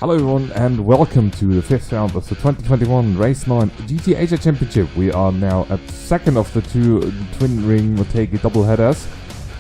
Hello everyone and welcome to the 5th round of the 2021 RACE9 GT Asia Championship. We are now at the second of the two twin ring Motegi double headers.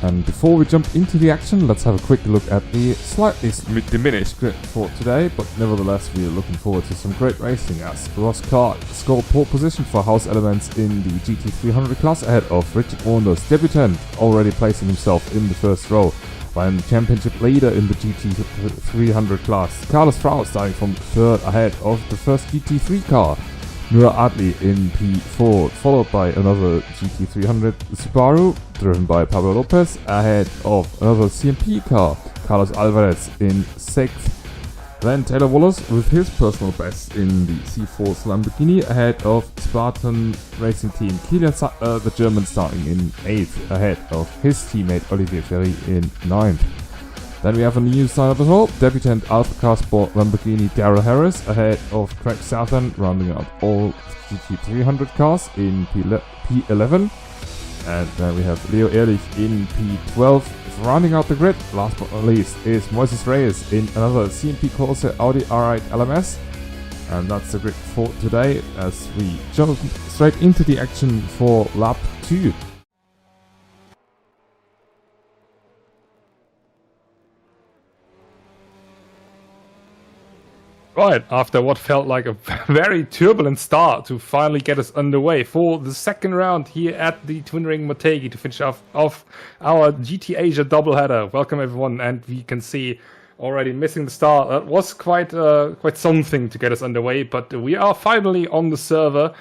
And before we jump into the action, let's have a quick look at the slightly diminished grid for today, but nevertheless we are looking forward to some great racing as Ross Clark scored pole position for House Elements in the GT300 class ahead of Richard Warner's debutant, already placing himself in the first row. When championship leader in the GT300 class, Carlos Frau starting from third ahead of the first GT3 car, Noor Adli in P4, followed by another GT300 Subaru driven by Pablo Lopez ahead of another CMP car, Carlos Alvarez in 6th. Then Taylor Wallace with his personal best in the C4 Lamborghini ahead of Spartan Racing Team Kilian Sattler, the German, starting in 8th ahead of his teammate Olivier Ferry in 9th. Then we have a new sign-up as well, debutant Alpha Car Sport Lamborghini Daryl Harris ahead of Craig Southern, rounding out all GT300 cars in P11. And then we have Leo Ehrlich in P12. Rounding out the grid, last but not least, is Moises Reyes in another CMP Corsa Audi R8 LMS. And that's the grid for today as we jump straight into the action for lap 2. Right, after what felt like a very turbulent start to finally get us underway for the second round here at the Twin Ring Motegi to finish off our GT Asia doubleheader. Welcome everyone, and we can see already missing the start. That was quite something to get us underway, but we are finally on the server.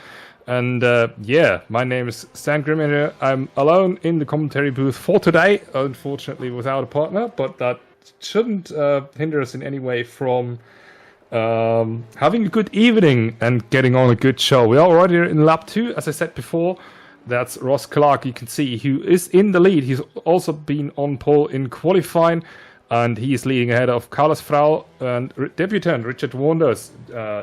And yeah, my name is Stan Grimmer. I'm alone in the commentary booth for today, unfortunately without a partner, but that shouldn't hinder us in any way from having a good evening and getting on a good show. We are already in lap 2, as I said before. That's Ross Clark, you can see, who is in the lead. He's also been on pole in qualifying, and he is leading ahead of Carlos Frau and debutant Richard Wanders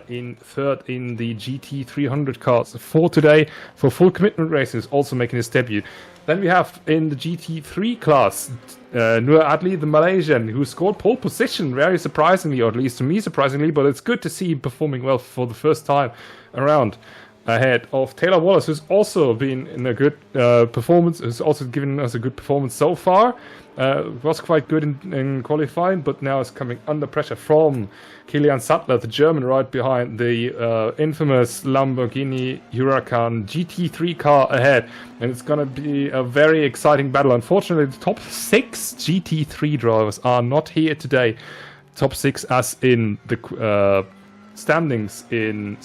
in third in the GT300 cars for today. For Full Commitment Racing is also making his debut. Then we have in the GT3 class Noor Adli, the Malaysian, who scored pole position very surprisingly, or at least to me surprisingly, but it's good to see him performing well for the first time around, ahead of Taylor Wallace, who's also been in a good performance, who's also given us a good performance so far. Was quite good in qualifying, but now is coming under pressure from Kilian Sattler, the German, right behind the infamous Lamborghini Huracan GT3 car ahead. And it's going to be a very exciting battle. Unfortunately, the top 6 GT3 drivers are not here today. Top 6 as in the standings in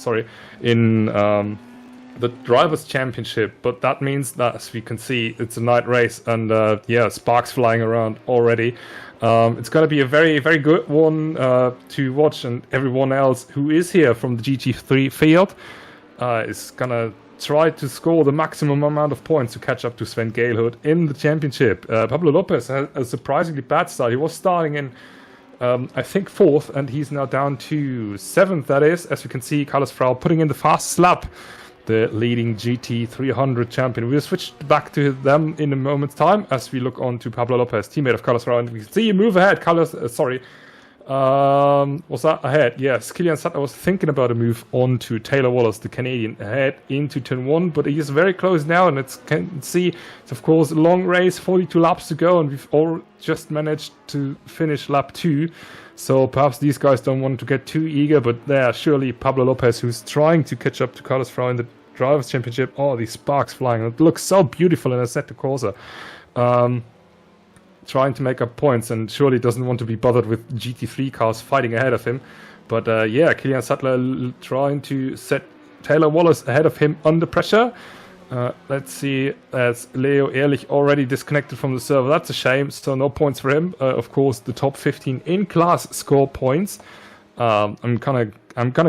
the Drivers' Championship, but that means that, as we can see, it's a night race, and yeah, sparks flying around already. It's going to be a very, very good one to watch, and everyone else who is here from the GT3 field is going to try to score the maximum amount of points to catch up to Sven Gailhood in the championship. Pablo Lopez has a surprisingly bad start. He was starting in I think 4th, and he's now down to 7th, that is. As you can see, Carlos Frau putting in the fast lap, the leading GT300 champion. We'll switch back to them in a moment's time as we look on to Pablo Lopez, teammate of Carlos Frau, and we can see you move ahead. Carlos, was that ahead? Yes, Kilian Sattler was thinking about a move on to Taylor Wallace, the Canadian, ahead into turn 1, but he is very close now, and can see it's of course a long race, 42 laps to go, and we've all just managed to finish lap 2. So perhaps these guys don't want to get too eager, but there, surely Pablo Lopez, who's trying to catch up to Carlos Frau in the Drivers' Championship. Oh, these sparks flying. It looks so beautiful in Assetto Corsa. Trying to make up points, and surely doesn't want to be bothered with GT3 cars fighting ahead of him. But yeah, Kilian Sattler trying to set Taylor Wallace ahead of him under pressure. Let's see, as Leo Ehrlich already disconnected from the server. That's a shame, so no points for him. Of course, the top 15 in class score points. I'm gonna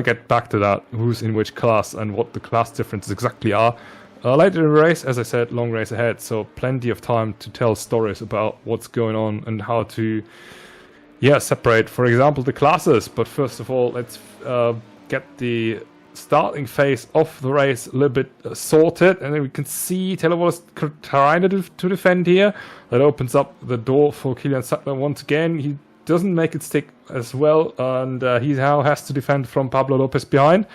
get back to that, who's in which class and what the class differences exactly are. Later in the race, as I said, long race ahead, so plenty of time to tell stories about what's going on and how to, yeah, separate, for example, the classes. But first of all, let's get the starting phase of the race a little bit sorted, and then we can see Taylor Wallace trying to defend here. That opens up the door for Kilian Sattler once again. He doesn't make it stick as well, and he now has to defend from Pablo Lopez behind.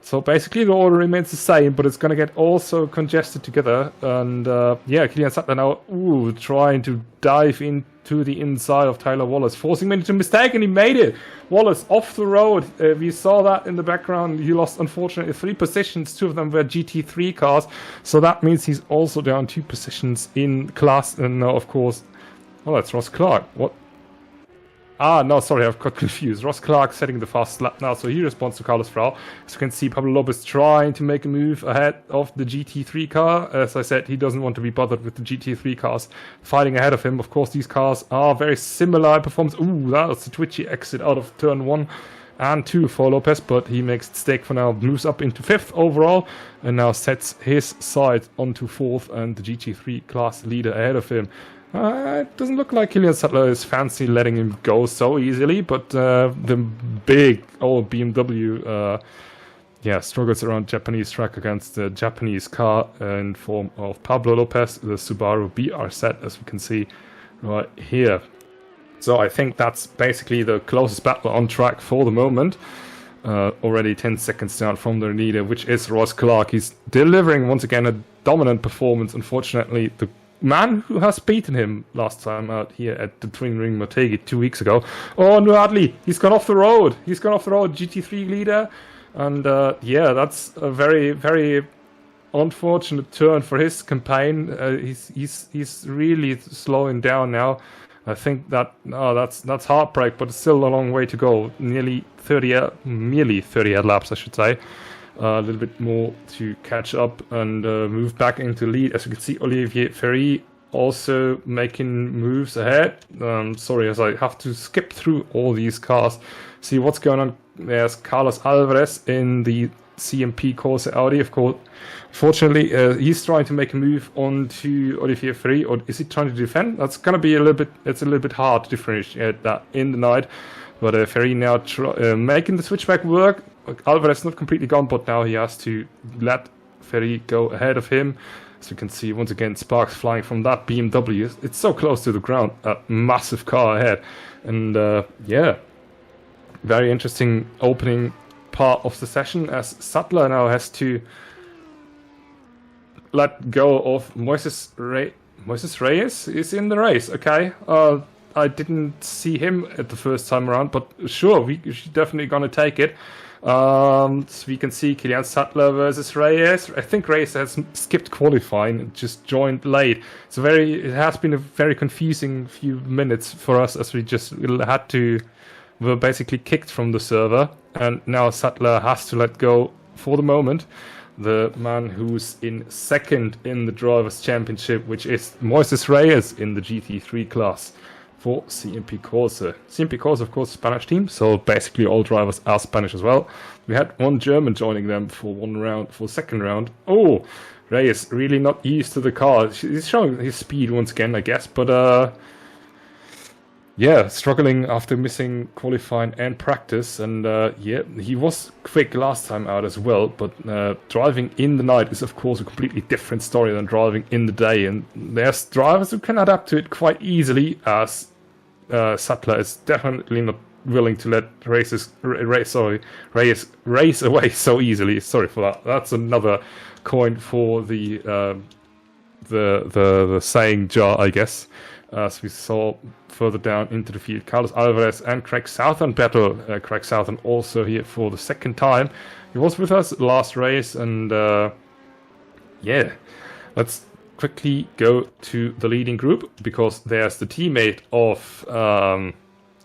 So basically the order remains the same, but it's going to get also congested together. And yeah, Kilian Sattler now trying to dive into the inside of Tyler Wallace, forcing him into a mistake, and he made it. Wallace off the road. We saw that in the background. He lost, unfortunately, 3 positions. 2 of them were GT3 cars. So that means he's also down 2 positions in class. And now, of course, that's Ross Clark. What? No, sorry, I've got confused. Ross Clark setting the fast lap now, so he responds to Carlos Frau. As you can see, Pablo Lopez trying to make a move ahead of the GT3 car. As I said, he doesn't want to be bothered with the GT3 cars fighting ahead of him. Of course, these cars are very similar in performance. That was a twitchy exit out of turn 1 and 2 for Lopez, but he makes the stake for now, moves up into 5th overall, and now sets his side onto 4th, and the GT3 class leader ahead of him. It doesn't look like Kilian Sattler is fancy letting him go so easily, but the big old BMW struggles around Japanese track against the Japanese car in form of Pablo Lopez, the Subaru BRZ, as we can see right here. So I think that's basically the closest battle on track for the moment. Already 10 seconds down from the leader, which is Ross Clark. He's delivering once again a dominant performance. Unfortunately, the man who has beaten him last time out here at the Twin Ring Motegi 2 weeks ago. Oh, Nuadli, he's gone off the road. He's gone off the road, GT3 leader. And yeah, that's a very, very unfortunate turn for his campaign. He's really slowing down now. I think that that's heartbreak, but it's still a long way to go. Nearly 30 laps, I should say. A little bit more to catch up and move back into lead. As you can see, Olivier Ferry also making moves ahead. Sorry, as I have to skip through all these cars. See what's going on. There's Carlos Alvarez in the CMP Corsa Audi, of course. Fortunately, he's trying to make a move onto Olivier Ferry, or is he trying to defend? That's gonna be a little bit hard to differentiate that in the night. But Ferry now making the switchback work. Alvarez not completely gone, but now he has to let Ferry go ahead of him. As you can see, once again, sparks flying from that BMW. It's so close to the ground, a massive car ahead. And yeah, very interesting opening part of the session, as Sattler now has to let go of Moises Reyes is in the race. Okay, I didn't see him at the first time around, but sure, we're definitely gonna take it. So we can see Kilian Sattler versus Reyes. I think Reyes has skipped qualifying and just joined late. It has been a very confusing few minutes for us, as we just were basically kicked from the server, and now Sattler has to let go for the moment. The man who's in 2nd in the Drivers' Championship, which is Moises Reyes in the GT3 class for CMP Corsa. CMP Corsa, of course, Spanish team, so basically all drivers are Spanish as well. We had one German joining them for 2nd round. Oh, Reyes really not used to the car. He's showing his speed once again, I guess, but yeah, struggling after missing qualifying and practice, and yeah, he was quick last time out as well, but driving in the night is of course a completely different story than driving in the day, and there's drivers who can adapt to it quite easily, as Sattler is definitely not willing to let Reyes race away so easily. Sorry for that. That's another coin for the saying jar, I guess. As we saw further down into the field, Carlos Alvarez and Craig Southern battle. Craig Southern also here for the 2nd time. He was with us last race, and yeah, let's quickly go to the leading group, because there's the teammate of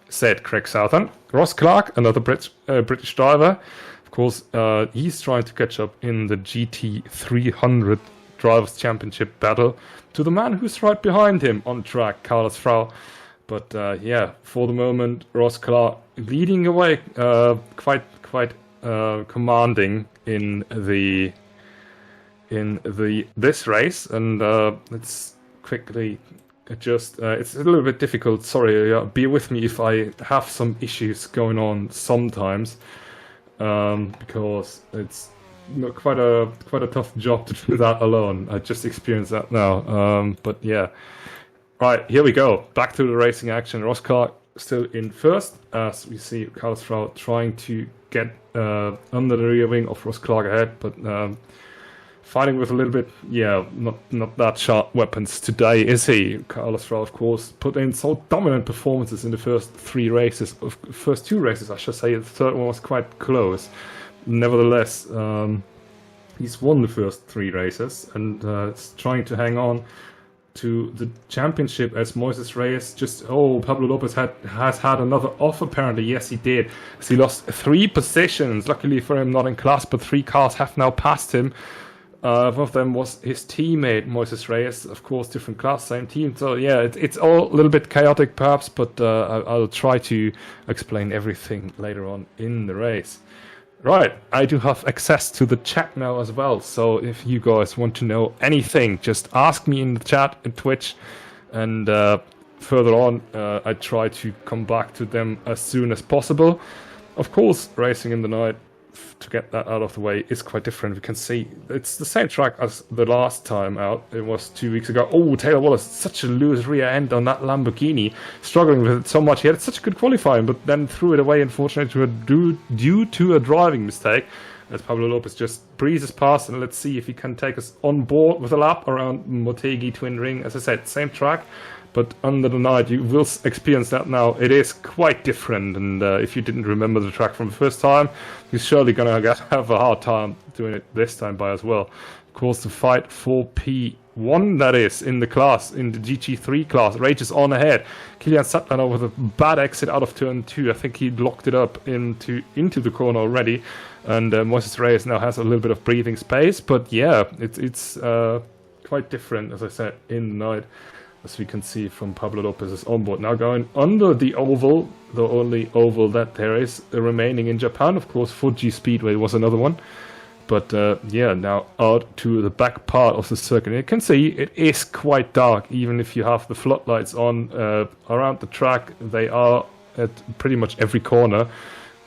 said Craig Southern, Ross Clark, another British driver. Of course, he's trying to catch up in the GT300 Drivers' Championship battle to the man who's right behind him on track, Carlos Frau. But yeah, for the moment, Ross Clark leading away, quite commanding in this race. And let's quickly adjust. It's a little bit difficult. Sorry, bear with me if I have some issues going on sometimes, because it's quite a tough job to do that alone. I just experienced that now. But yeah, right, here we go. Back to the racing action. Ross Clark still in first, as we see Carlos Frau trying to get under the rear wing of Ross Clark ahead, but fighting with a little bit, not that sharp weapons today, is he? Carlos Frau, of course, put in so dominant performances in the first two races, I should say. The third one was quite close. Nevertheless, he's won the first 3 races and is trying to hang on to the championship as Moises Reyes Pablo Lopez has had another off apparently. Yes, he did. As he lost 3 positions. Luckily for him, not in class, but 3 cars have now passed him. One of them was his teammate, Moises Reyes, of course, different class, same team. So yeah, it's all a little bit chaotic perhaps, but I'll try to explain everything later on in the race. Right, I do have access to the chat now as well, so if you guys want to know anything, just ask me in the chat in Twitch, and further on I try to come back to them as soon as possible. Of course, racing in the night, to get that out of the way, is quite different. We can see it's the same track as the last time out. It was 2 weeks ago. Oh, Taylor Wallace, such a loose rear end on that Lamborghini, struggling with it so much. He had such a good qualifying, but then threw it away, unfortunately, due to a driving mistake, as Pablo Lopez just breezes past. And let's see if he can take us on board with a lap around Motegi Twin Ring. As I said, same track, but under the night you will experience that now. It is quite different, and if you didn't remember the track from the first time, you're surely going to have a hard time doing it this time by as well. Of course, the fight for P1, that is, in the class, in the GT3 class, rages on ahead. Kilian Sattler now with a bad exit out of turn 2. I think he locked it up into the corner already, and Moises Reyes now has a little bit of breathing space, but yeah, it's quite different, as I said, in the night, as we can see from Pablo Lopez's onboard. Now going under the oval, the only oval that there is remaining in Japan. Of course, Fuji Speedway was another one. But yeah, now out to the back part of the circuit. You can see it is quite dark, even if you have the floodlights on around the track. They are at pretty much every corner.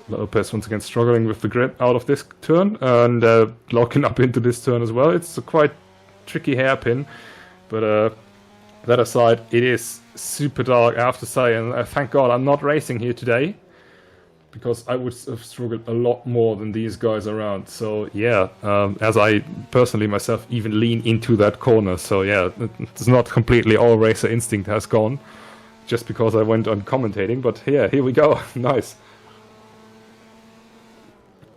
Lopez once again struggling with the grip out of this turn and locking up into this turn as well. It's a quite tricky hairpin, but that aside, it is super dark, I have to say, and thank God I'm not racing here today, because I would have struggled a lot more than these guys around. So yeah, as I personally myself even lean into that corner, so yeah, it's not completely all racer instinct has gone, just because I went on commentating, but yeah, here we go, nice.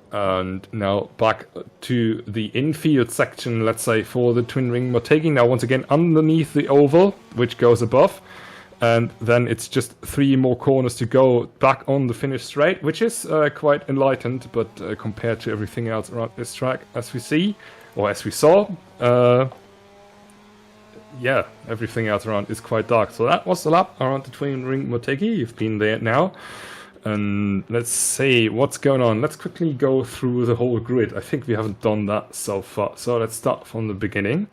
And now back to the infield section, let's say, for the Twin Ring Motegi. Now once again underneath the oval, which goes above. And then it's just 3 more corners to go back on the finish straight, which is quite enlightened, but compared to everything else around this track, as we see, or as we saw, yeah, everything else around is quite dark. So that was the lap around the Twin Ring Motegi. You've been there now. And let's see what's going on. Let's quickly go through the whole grid. I think we haven't done that so far. So let's start from the beginning.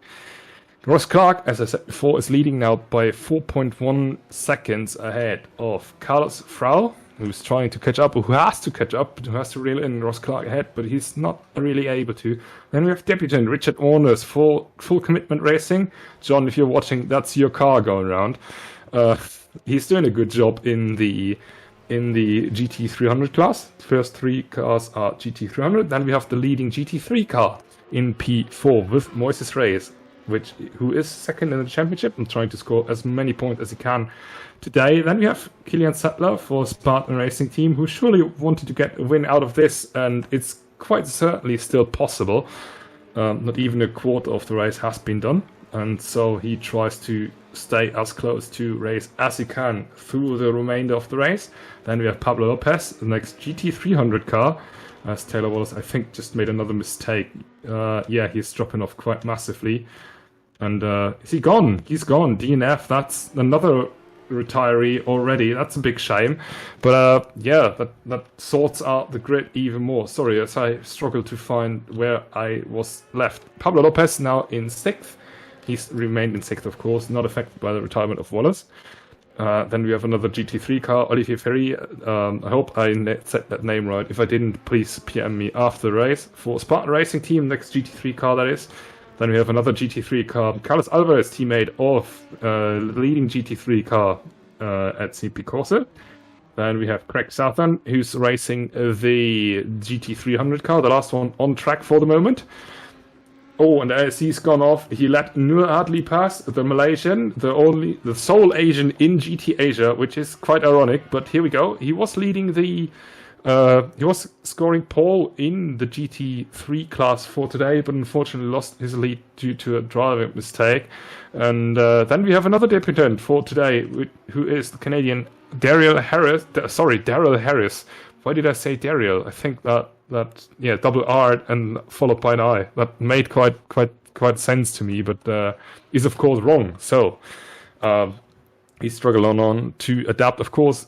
Ross Clark, as I said before, is leading now by 4.1 seconds ahead of Carlos Frau, who's trying to catch up, or who has to catch up, who has to reel in Ross Clark ahead, but he's not really able to. Then we have debutant Richard Orners for Full Commitment Racing. John, if you're watching, that's your car going around. He's doing a good job in the GT300 class. The first 3 cars are GT300. Then we have the leading GT3 car in P4 with Moises Reyes, who is second in the championship and trying to score as many points as he can today. Then we have Kilian Sattler for Spartan Racing Team, who surely wanted to get a win out of this, and it's quite certainly still possible. Not even a quarter of the race has been done, and so he tries to stay as close to race as he can through the remainder of the race. Then we have Pablo Lopez, the next GT300 car, as Taylor Wallace, I think, just made another mistake. Yeah, he's dropping off quite massively. And is he gone? He's gone. DNF, that's another retiree already. That's a big shame. But yeah, that sorts out the grid even more. Sorry, as I struggle to find where I was left. Pablo Lopez now in 6th. He's remained in 6th, of course, not affected by the retirement of Wallace. Then we have another GT3 car, Olivier Ferry. I hope I said that name right. If I didn't, please PM me after the race. For Spartan Racing Team, next GT3 car that is. Then we have another GT3 car, Carlos Alvarez, teammate of the leading GT3 car at CP Corse. Then we have Craig Southern, who's racing the GT300 car, the last one on track for the moment. Oh, and as he's gone off, he let Nur Adli pass, the Malaysian, the sole Asian in GT Asia, which is quite ironic. But here we go. He was leading the, he was scoring pole in the GT3 class for today, but unfortunately lost his lead due to a driving mistake. And then we have another debutant for today, who is the Canadian Daryl Harris. Why did I say Daryl? I think that double R and followed by an I. That made quite sense to me, but is of course wrong. So he struggled on to adapt. Of course,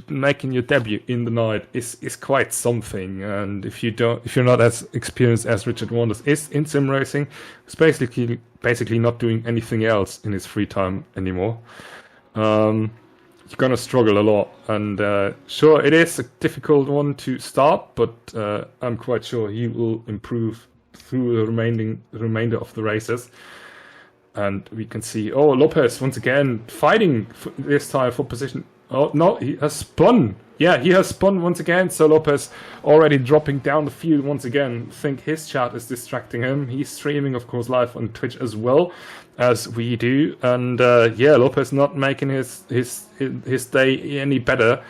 making your debut in the night is quite something. And if you're not as experienced as Richard Wanders is in sim racing, he's basically not doing anything else in his free time anymore. You're gonna struggle a lot, and sure, it is a difficult one to start, but I'm quite sure he will improve through the remainder of the races. And we can see, Lopez once again fighting this time for position. Oh no, he has spun. Yeah, he has spun once again. So Lopez already dropping down the field once again. I think his chat is distracting him. He's streaming, of course, live on Twitch as well, as we do. And Lopez not making his day any better.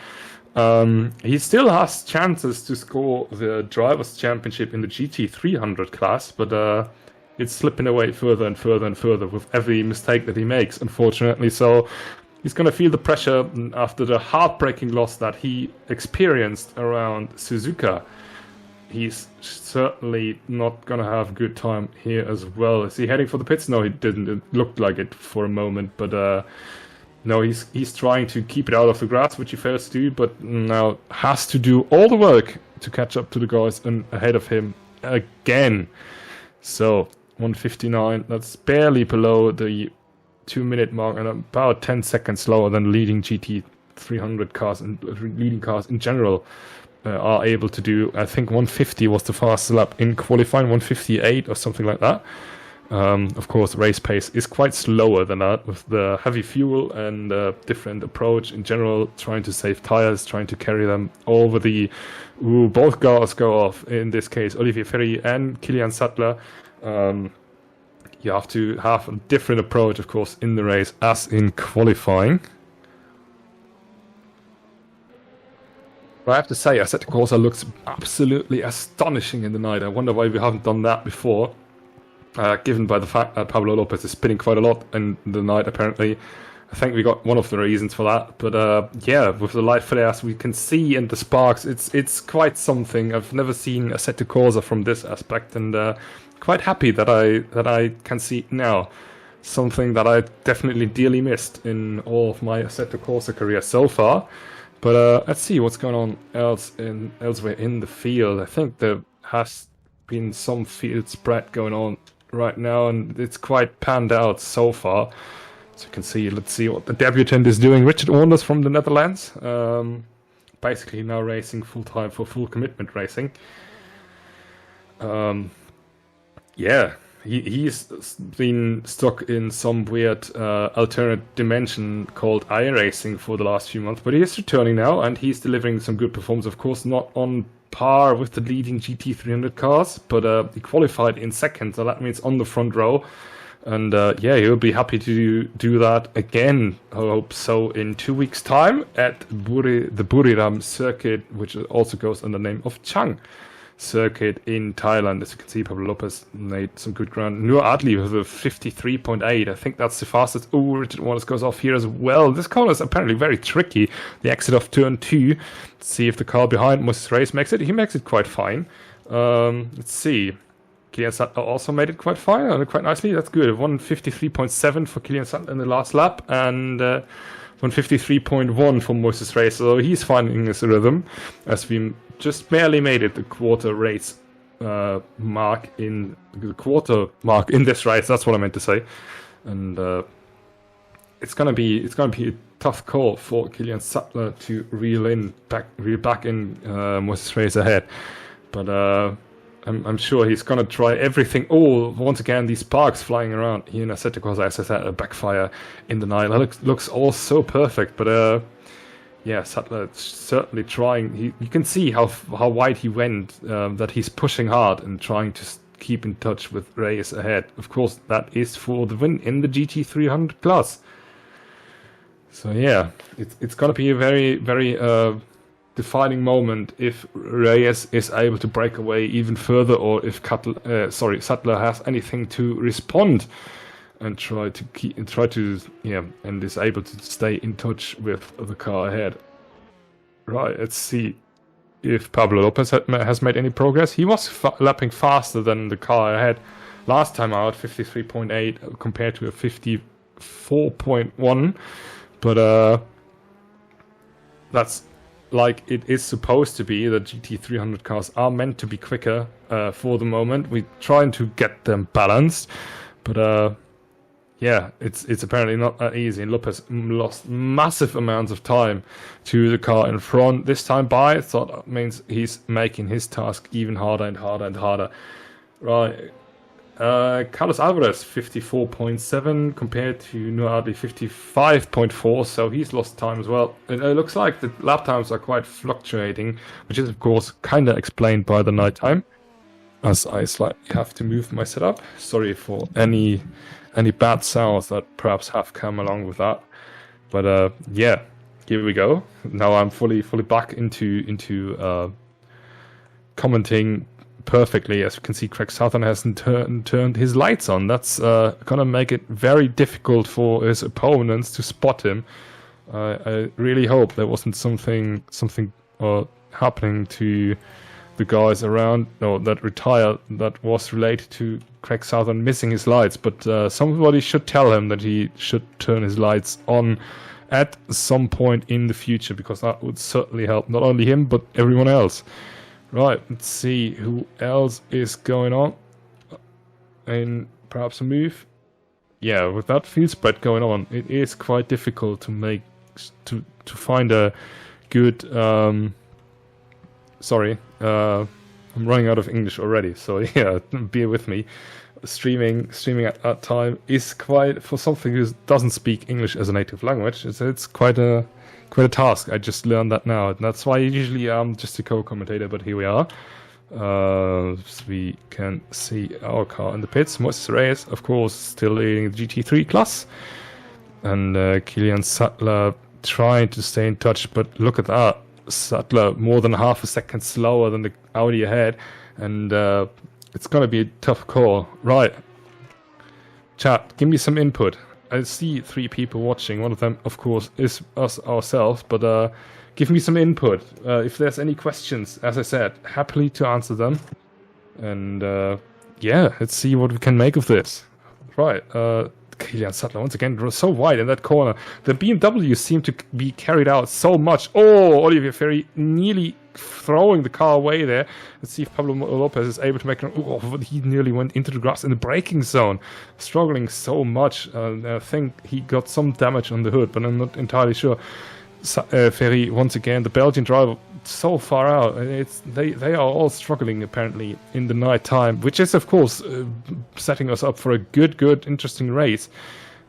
He still has chances to score the Drivers' Championship in the GT300 class, but it's slipping away further and further and further with every mistake that he makes, unfortunately. So he's going to feel the pressure after the heartbreaking loss that he experienced around Suzuka. He's certainly not going to have a good time here as well. Is he heading for the pits? No, he didn't. It looked like it for a moment, but no, he's trying to keep it out of the grass, which he fails to do, but now has to do all the work to catch up to the guys ahead of him again. So 1:59, that's barely below the 2-minute mark and about 10 seconds slower than leading GT300 cars and leading cars in general are able to do. I think 1:50 was the fastest lap in qualifying, 1:58 or something like that. Of course, race pace is quite slower than that with the heavy fuel and different approach in general, trying to save tires, trying to carry them over the... both cars go off, in this case, Olivier Ferry and Kilian Sattler. You have to have a different approach, of course, in the race as in qualifying. But I have to say, Assetto Corsa looks absolutely astonishing in the night. I wonder why we haven't done that before, given by the fact that Pablo Lopez is spinning quite a lot in the night, apparently. I think we got one of the reasons for that. But with the light flares we can see and the sparks, it's quite something. I've never seen Assetto Corsa from this aspect, and quite happy that I can see it now. Something that I definitely dearly missed in all of my Assetto Corsa career so far. But let's see what's going on elsewhere in the field. I think there has been some field spread going on right now, and it's quite panned out so far. So you can see, let's see what the debutant is doing. Richard Wanders from the Netherlands. Basically now racing full-time for Full Commitment Racing. He's been stuck in some weird alternate dimension called iRacing for the last few months, but he is returning now, and he's delivering some good performance. Of course, not on par with the leading GT300 cars, but he qualified in second, so that means on the front row. And he'll be happy to do that again, I hope so, in 2 weeks' time at the Buriram circuit, which also goes under the name of Chang circuit in Thailand. As you can see, Pablo Lopez made some good ground. Nur Adli with a 53.8. I think that's the fastest. Oh, Richard Wanders goes off here as well. This corner is apparently very tricky. The exit of turn 2. Let's see if the car behind Moses Reyes makes it. He makes it quite fine. Let's see. Kilian Sattler also made it quite fine and quite nicely. That's good. 153.7 for Kilian Sattler in the last lap, and 153.1 for Moses Reyes. So he's finding his rhythm, as we just barely made it the quarter race mark in this race. That's what I meant to say. And it's gonna be a tough call for Kilian Sattler to reel back in Moses Reyes ahead, but I'm sure he's gonna try everything. Oh, once again, these sparks flying around here in Assetto Corsa, as I said, a backfire in the night. That looks all so perfect, but yeah, Sattler certainly trying. You can see how wide he went. That he's pushing hard and trying to keep in touch with Reyes ahead. Of course, that is for the win in the GT300 class. So yeah, it's gonna be a very defining moment if Reyes is able to break away even further, or if Sattler has anything to respond and try to and is able to stay in touch with the car ahead. Right, let's see if Pablo Lopez has made any progress. He was lapping faster than the car ahead last time out, 53.8 compared to a 54.1. But that's like it is supposed to be. The GT300 cars are meant to be quicker for the moment. We're trying to get them balanced, but yeah, it's apparently not that easy. Lopez lost massive amounts of time to the car in front this time by, so that means he's making his task even harder and harder and harder. Right. Carlos Alvarez 54.7 compared to Noah Adli 55.4, so he's lost time as well. It looks like the lap times are quite fluctuating, which is of course kind of explained by the night time, as I slightly have to move my setup. Sorry for any bad sounds that perhaps have come along with that, but yeah, here we go. Now I'm fully back into commenting perfectly. As you can see, Craig Southern hasn't turned his lights on. That's gonna make it very difficult for his opponents to spot him. I really hope there wasn't something happening to the guys around that retired that was related to Craig Southern missing his lights, but somebody should tell him that he should turn his lights on at some point in the future, because that would certainly help not only him but everyone else. Right, let's see who else is going on. And perhaps a move. Yeah, with that field spread going on, it is quite difficult to find a good sorry, I'm running out of English already, so yeah, bear with me. Streaming at that time is quite, for something who doesn't speak English as a native language, it's quite a task. I just learned that now, and that's why usually I'm just a co-commentator, but here we are. So we can see our car in the pits. Moises Reyes, of course, still leading the GT3 class, and Kilian Sattler trying to stay in touch, but look at that. Sattler more than half a second slower than the Audi ahead, and it's going to be a tough call. Right. Chat, give me some input. I see 3 people watching. One of them, of course, is us ourselves, but give me some input. If there's any questions, as I said, happily to answer them. And yeah, let's see what we can make of this. Right. Kilian Sattler once again was so wide in that corner. The BMW seemed to be carried out so much. Oh, Olivier Ferry nearly throwing the car away there. Let's see if Pablo Lopez is able to make it. Oh, he nearly went into the grass in the braking zone. Struggling so much. I think he got some damage on the hood, but I'm not entirely sure. Ferry, once again, the Belgian driver, so far out. They are all struggling apparently in the night time, which is of course setting us up for a good interesting race,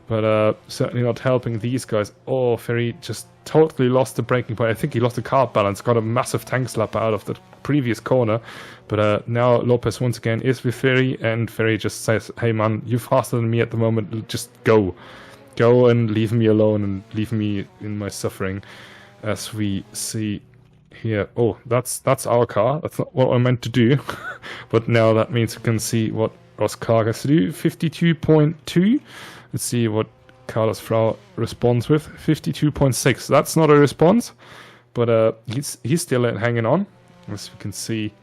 but certainly not helping these guys. Oh, Ferry just totally lost the braking point. I think he lost the car balance, got a massive tank slap out of the previous corner, but now Lopez once again is with Ferry, and Ferry just says, hey man, you're faster than me at the moment, just go and leave me alone and leave me in my suffering. As we see here, oh, that's our car. That's not what I meant to do. But now that means we can see what Oscar has to do. 52.2. Let's see what Carlos Frau responds with. 52.6. That's not a response, but he's still hanging on, as we can see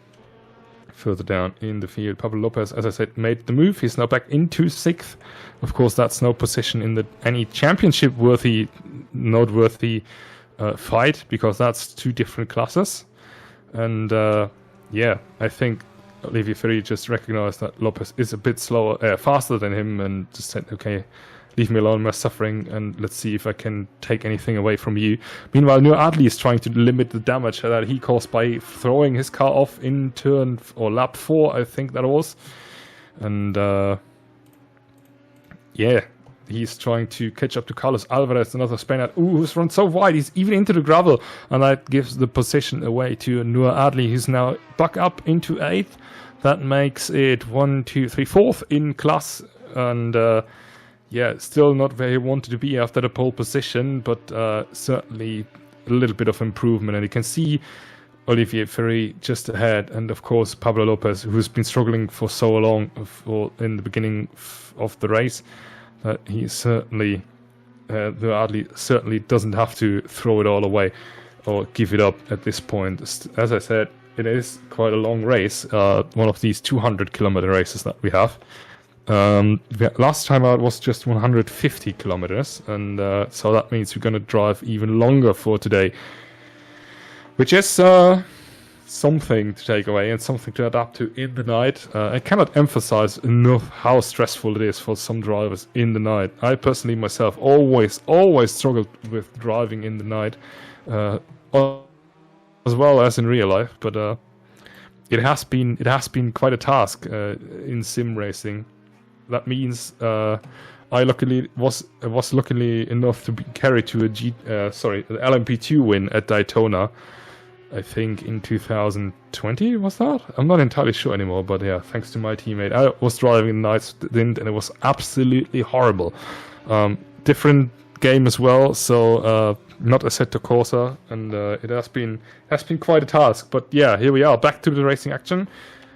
further down in the field. Pablo Lopez, as I said, made the move. He's now back into 6th. Of course, that's no position in any championship-worthy, noteworthy fight, because that's 2 different classes. And yeah, I think Olivier Ferry just recognized that Lopez is a bit faster than him, and just said, okay, leave me alone, my suffering, and let's see if I can take anything away from you. Meanwhile, Noah Adli is trying to limit the damage that he caused by throwing his car off in turn or lap 4, I think that was. And yeah, he's trying to catch up to Carlos Alvarez, another Spaniard. Ooh, who's run so wide, he's even into the gravel, and that gives the position away to Noah Adley, who's now back up into 8th. That makes it 1, 2, 3, 4th in class, and yeah, still not where he wanted to be after the pole position, but certainly a little bit of improvement, and you can see Olivier Ferry just ahead, and of course Pablo Lopez, who's been struggling for so long in the beginning of the race, that he certainly, Adley certainly doesn't have to throw it all away or give it up at this point. As I said, it is quite a long race, one of these 200-kilometer races that we have. Last time out was just 150 kilometers, and so that means we're going to drive even longer for today, which is something to take away and something to adapt to in the night. I cannot emphasize enough how stressful it is for some drivers in the night. I personally myself always struggled with driving in the night, as well as in real life, but it has been quite a task in sim racing. That means I luckily was luckily enough to be carried to the LMP2 win at Daytona. I think in 2020 was that? I'm not entirely sure anymore, but yeah, thanks to my teammate. I was driving night stint and it was absolutely horrible. Different game as well, so not Assetto Corsa, and it has been quite a task. But yeah, here we are, back to the racing action.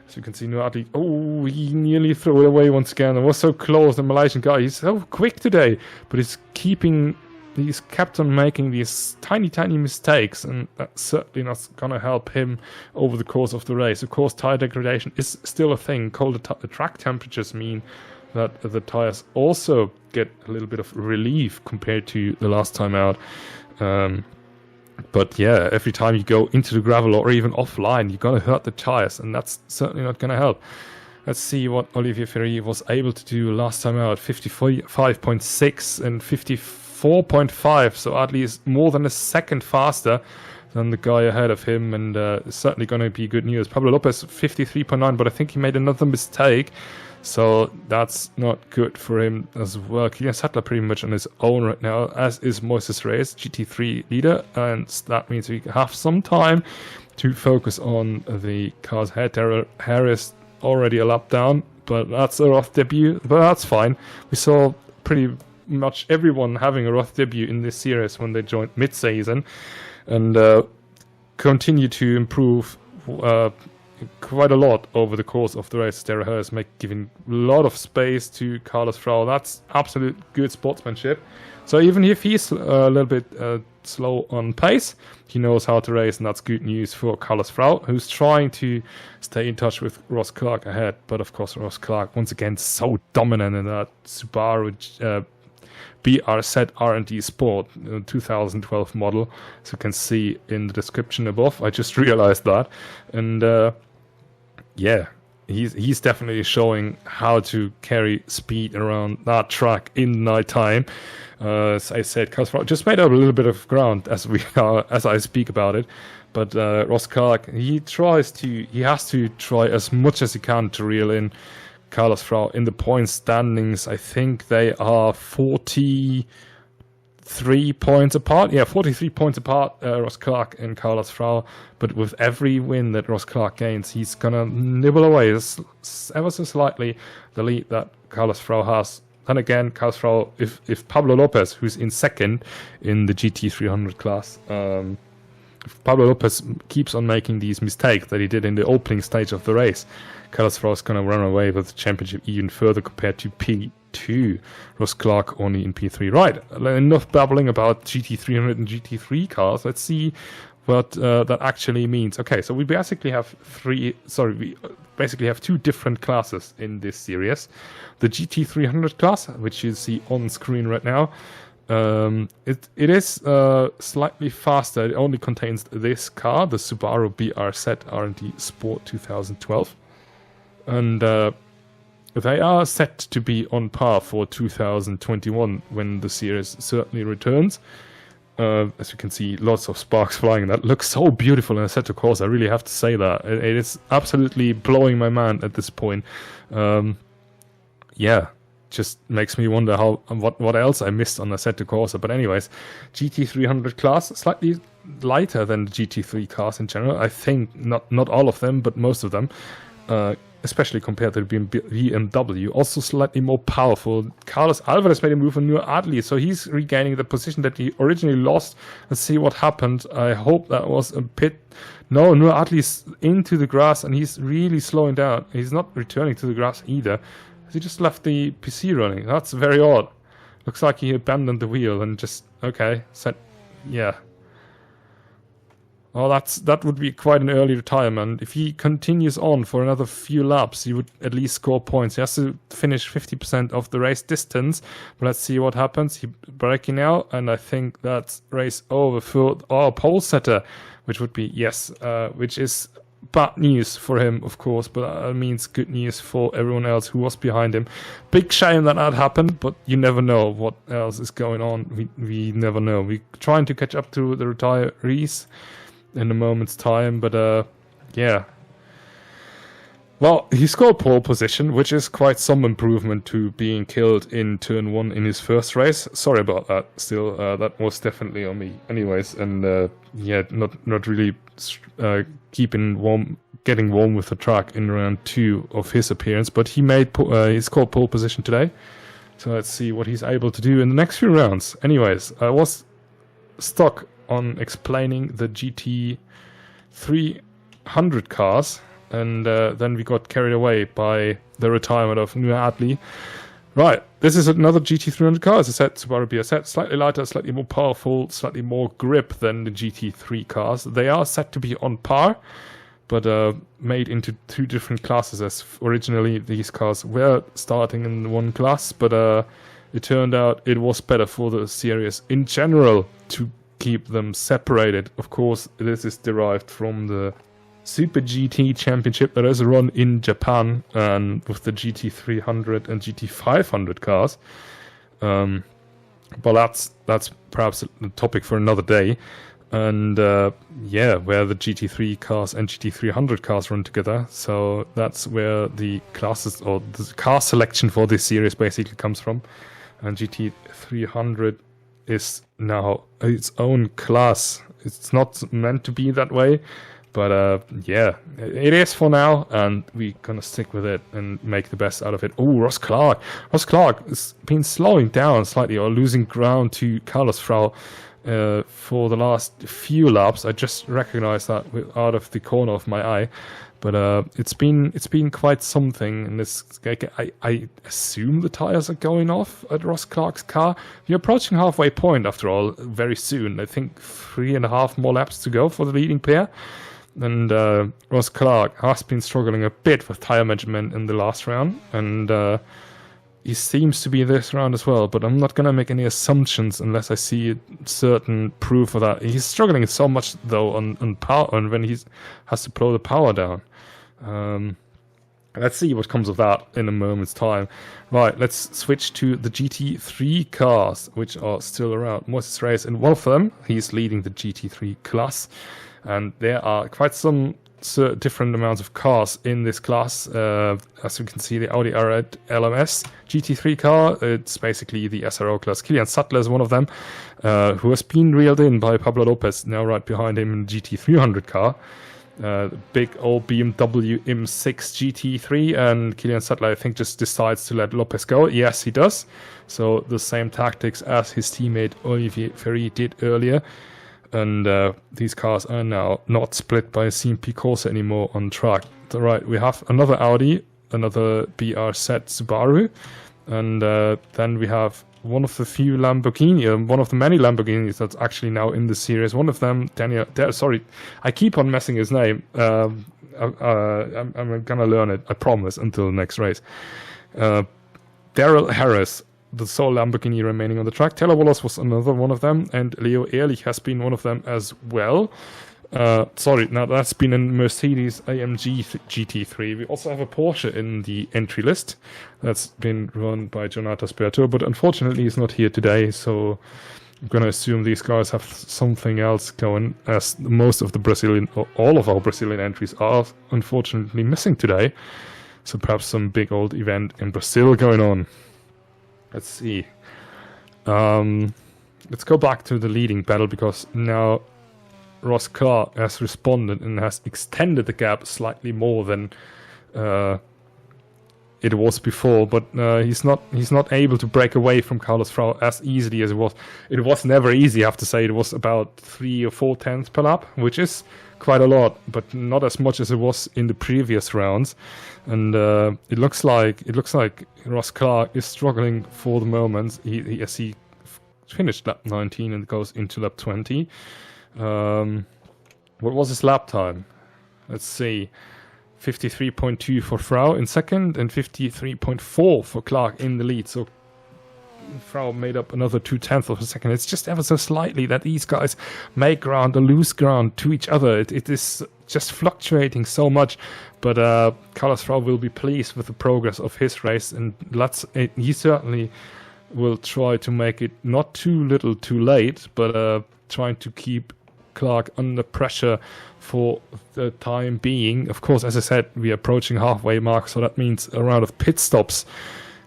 As you can see, Nuati, oh, he nearly threw it away once again. It was so close. The Malaysian guy, he's so quick today, but he's kept on making these tiny mistakes, and that's certainly not going to help him over the course of the race. Of course, tire degradation is still a thing. Colder track temperatures mean that the tires also get a little bit of relief compared to the last time out. But yeah, every time you go into the gravel or even offline, you're going to hurt the tires, and that's certainly not going to help. Let's see what Olivier Ferry was able to do last time out. 55.6 and 54.5, so at least more than a second faster than the guy ahead of him, and it's certainly going to be good news. Pablo Lopez 53.9, but I think he made another mistake, so that's not good for him as well. Kilian Sattler pretty much on his own right now, as is Moises Reyes, GT3 leader, and that means we have some time to focus on the cars ahead. Darrell Harris already a lap down, but that's a rough debut, but that's fine. We saw pretty much everyone having a rough debut in this series when they joined mid-season, and continue to improve quite a lot over the course of the race. Darrell Harris giving a lot of space to Carlos Frau. That's absolute good sportsmanship. So even if he's a little bit slow on pace, he knows how to race, and that's good news for Carlos Frau, who's trying to stay in touch with Ross Clark ahead. But of course, Ross Clark, once again, so dominant in that Subaru BRZ R&D Sport 2012 model, as you can see in the description above. I just realized that, and yeah, he's definitely showing how to carry speed around that track in night time. As I said, Carlos just made up a little bit of ground as I speak about it, but Ross Clark, he has to try as much as he can to reel in Carlos Frau in the points standings. I think they are 43 points apart. Yeah, 43 points apart, Ross Clark and Carlos Frau. But with every win that Ross Clark gains, he's going to nibble away ever so slightly the lead that Carlos Frau has. Then again, Carlos Frau, if Pablo Lopez, who's in second in the GT300 class, if Pablo Lopez keeps on making these mistakes that he did in the opening stage of the race, Carlos Frau is going to run away with the championship even further compared to P2. Ross Clark only in P3. Right, enough babbling about GT300 and GT3 cars. Let's see what that actually means. Okay, so we basically have two different classes in this series. The GT300 class, which you see on screen right now, it is slightly faster. It only contains this car, the Subaru BRZ R&D Sport 2012. And they are set to be on par for 2021 when the series certainly returns. As you can see, lots of sparks flying. That looks so beautiful in Assetto Corsa. I really have to say that. It is absolutely blowing my mind at this point. Yeah, just makes me wonder what else I missed on Assetto Corsa. But anyways, GT300 class, slightly lighter than the GT3 cars in general. I think not all of them, but most of them, especially compared to the BMW. Also slightly more powerful. Carlos Alvarez made a move on Nur Adli, so he's regaining the position that he originally lost. Let's see what happened. I hope that was a pit. No, Nur Adli's into the grass, and he's really slowing down. He's not returning to the grass either. He just left the PC running. That's very odd. Looks like he abandoned the wheel and just, okay, said, yeah. Well, that would be quite an early retirement. If he continues on for another few laps, he would at least score points. He has to finish 50% of the race distance. But let's see what happens. He's braking out, and I think that's race over for our pole setter, which would be, yes, which is bad news for him, of course, but that means good news for everyone else who was behind him. Big shame that happened, but you never know what else is going on. We never know. We're trying to catch up to the retirees in a moment's time, but yeah. Well, he scored pole position, which is quite some improvement to being killed in turn 1 in his first race. Sorry about that. Still, that was definitely on me. Anyways, and yeah, not really getting warm with the track in round 2 of his appearance, but he scored pole position today. So let's see what he's able to do in the next few rounds. Anyways, I was stuck on explaining the GT300 cars. And then we got carried away by the retirement of Nur Adli. Right, this is another GT300 car. As I said, Subaru BRZ, slightly lighter, slightly more powerful, slightly more grip than the GT3 cars. They are set to be on par, but made into 2 different classes, as originally these cars were starting in one class, but it turned out it was better for the series in general to keep them separated. Of course, this is derived from the Super GT Championship that is run in Japan, and with the GT300 and GT500 cars. But that's perhaps a topic for another day. And yeah, where the GT3 cars and GT300 cars run together. So that's where the classes or the car selection for this series basically comes from. And GT300 is now its own class. It's not meant to be that way. But yeah, it is for now, and we're gonna stick with it and make the best out of it. Oh, Ross Clark has been slowing down slightly or losing ground to Carlos Frau for the last few laps. I just recognized that out of the corner of my eye, but it's been quite something. And this, I assume the tires are going off at Ross Clark's car. We're approaching halfway point after all, very soon. I think 3.5 more laps to go for the leading pair. And Ross Clark has been struggling a bit with tire management in the last round, and he seems to be this round as well, but I'm not going to make any assumptions unless I see certain proof of that. He's struggling so much, though, on power, and when he has to blow the power down. Let's see what comes of that in a moment's time. Right, let's switch to the GT3 cars, which are still around. Moses Reyes in one of them. He's leading the GT3 class. And there are quite some different amounts of cars in this class. As you can see, the Audi R8 LMS GT3 car, it's basically the SRO class. Kilian Sattler is one of them, who has been reeled in by Pablo Lopez, now right behind him in the GT300 car. Big old BMW M6 GT3, and Kilian Sattler, I think, just decides to let Lopez go. Yes, he does. So the same tactics as his teammate Olivier Ferry did earlier. And these cars are now not split by a CMP Corsa anymore on track. Right, we have another Audi, another BRZ Subaru, and then we have one of the few Lamborghini, one of the many Lamborghinis that's actually now in the series. One of them, sorry, I keep on messing his name. I'm gonna learn it, I promise, until the next race. Daryl Harris, the sole Lamborghini remaining on the track. Taylor Wallace was another one of them, and Leo Ehrlich has been one of them as well. Sorry, now that's been a Mercedes AMG GT3. We also have a Porsche in the entry list that's been run by Jonatas Berto, but unfortunately he's not here today, so I'm going to assume these guys have something else going, as most of the Brazilian, or all of our Brazilian entries are unfortunately missing today. So perhaps some big old event in Brazil going on. Let's see. Let's go back to the leading battle, because now Ross Clark has responded and has extended the gap slightly more than it was before, but he's not able to break away from Carlos Frau as easily as it was. It was never easy, I have to say. It was about 3 or 4 tenths per lap, which is quite a lot, but not as much as it was in the previous rounds. And it looks like Ross Clark is struggling for the moment. He finished lap 19 and goes into lap 20. What was his lap time? Let's see. 53.2 for Frau in second and 53.4 for Clark in the lead. So Frau made up another 2/10 of a second. It's just ever so slightly that these guys make ground or lose ground to each other. It is just fluctuating so much. But Carlos Frau will be pleased with the progress of his race, and he certainly will try to make it not too little too late, but trying to keep Clark under pressure for the time being. Of course, as I said, we are approaching halfway mark, so that means a round of pit stops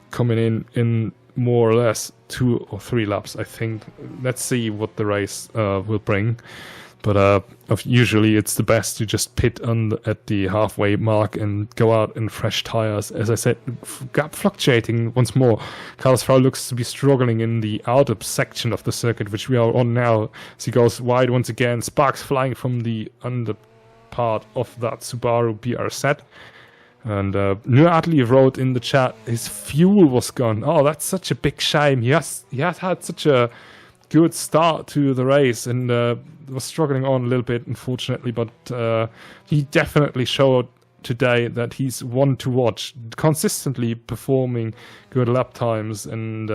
coming in more or less 2 or 3 laps, I think. Let's see what the race will bring. But usually it's the best to just pit at the halfway mark and go out in fresh tires. As I said, gap fluctuating once more. Carlos Frau looks to be struggling in the outer section of the circuit, which we are on now. As he goes wide once again, sparks flying from the under part of that Subaru BRZ. And Nur Adli wrote in the chat, his fuel was gone. Oh, that's such a big shame. He has had such a good start to the race and was struggling on a little bit, unfortunately, but he definitely showed today that he's one to watch, consistently performing good lap times. And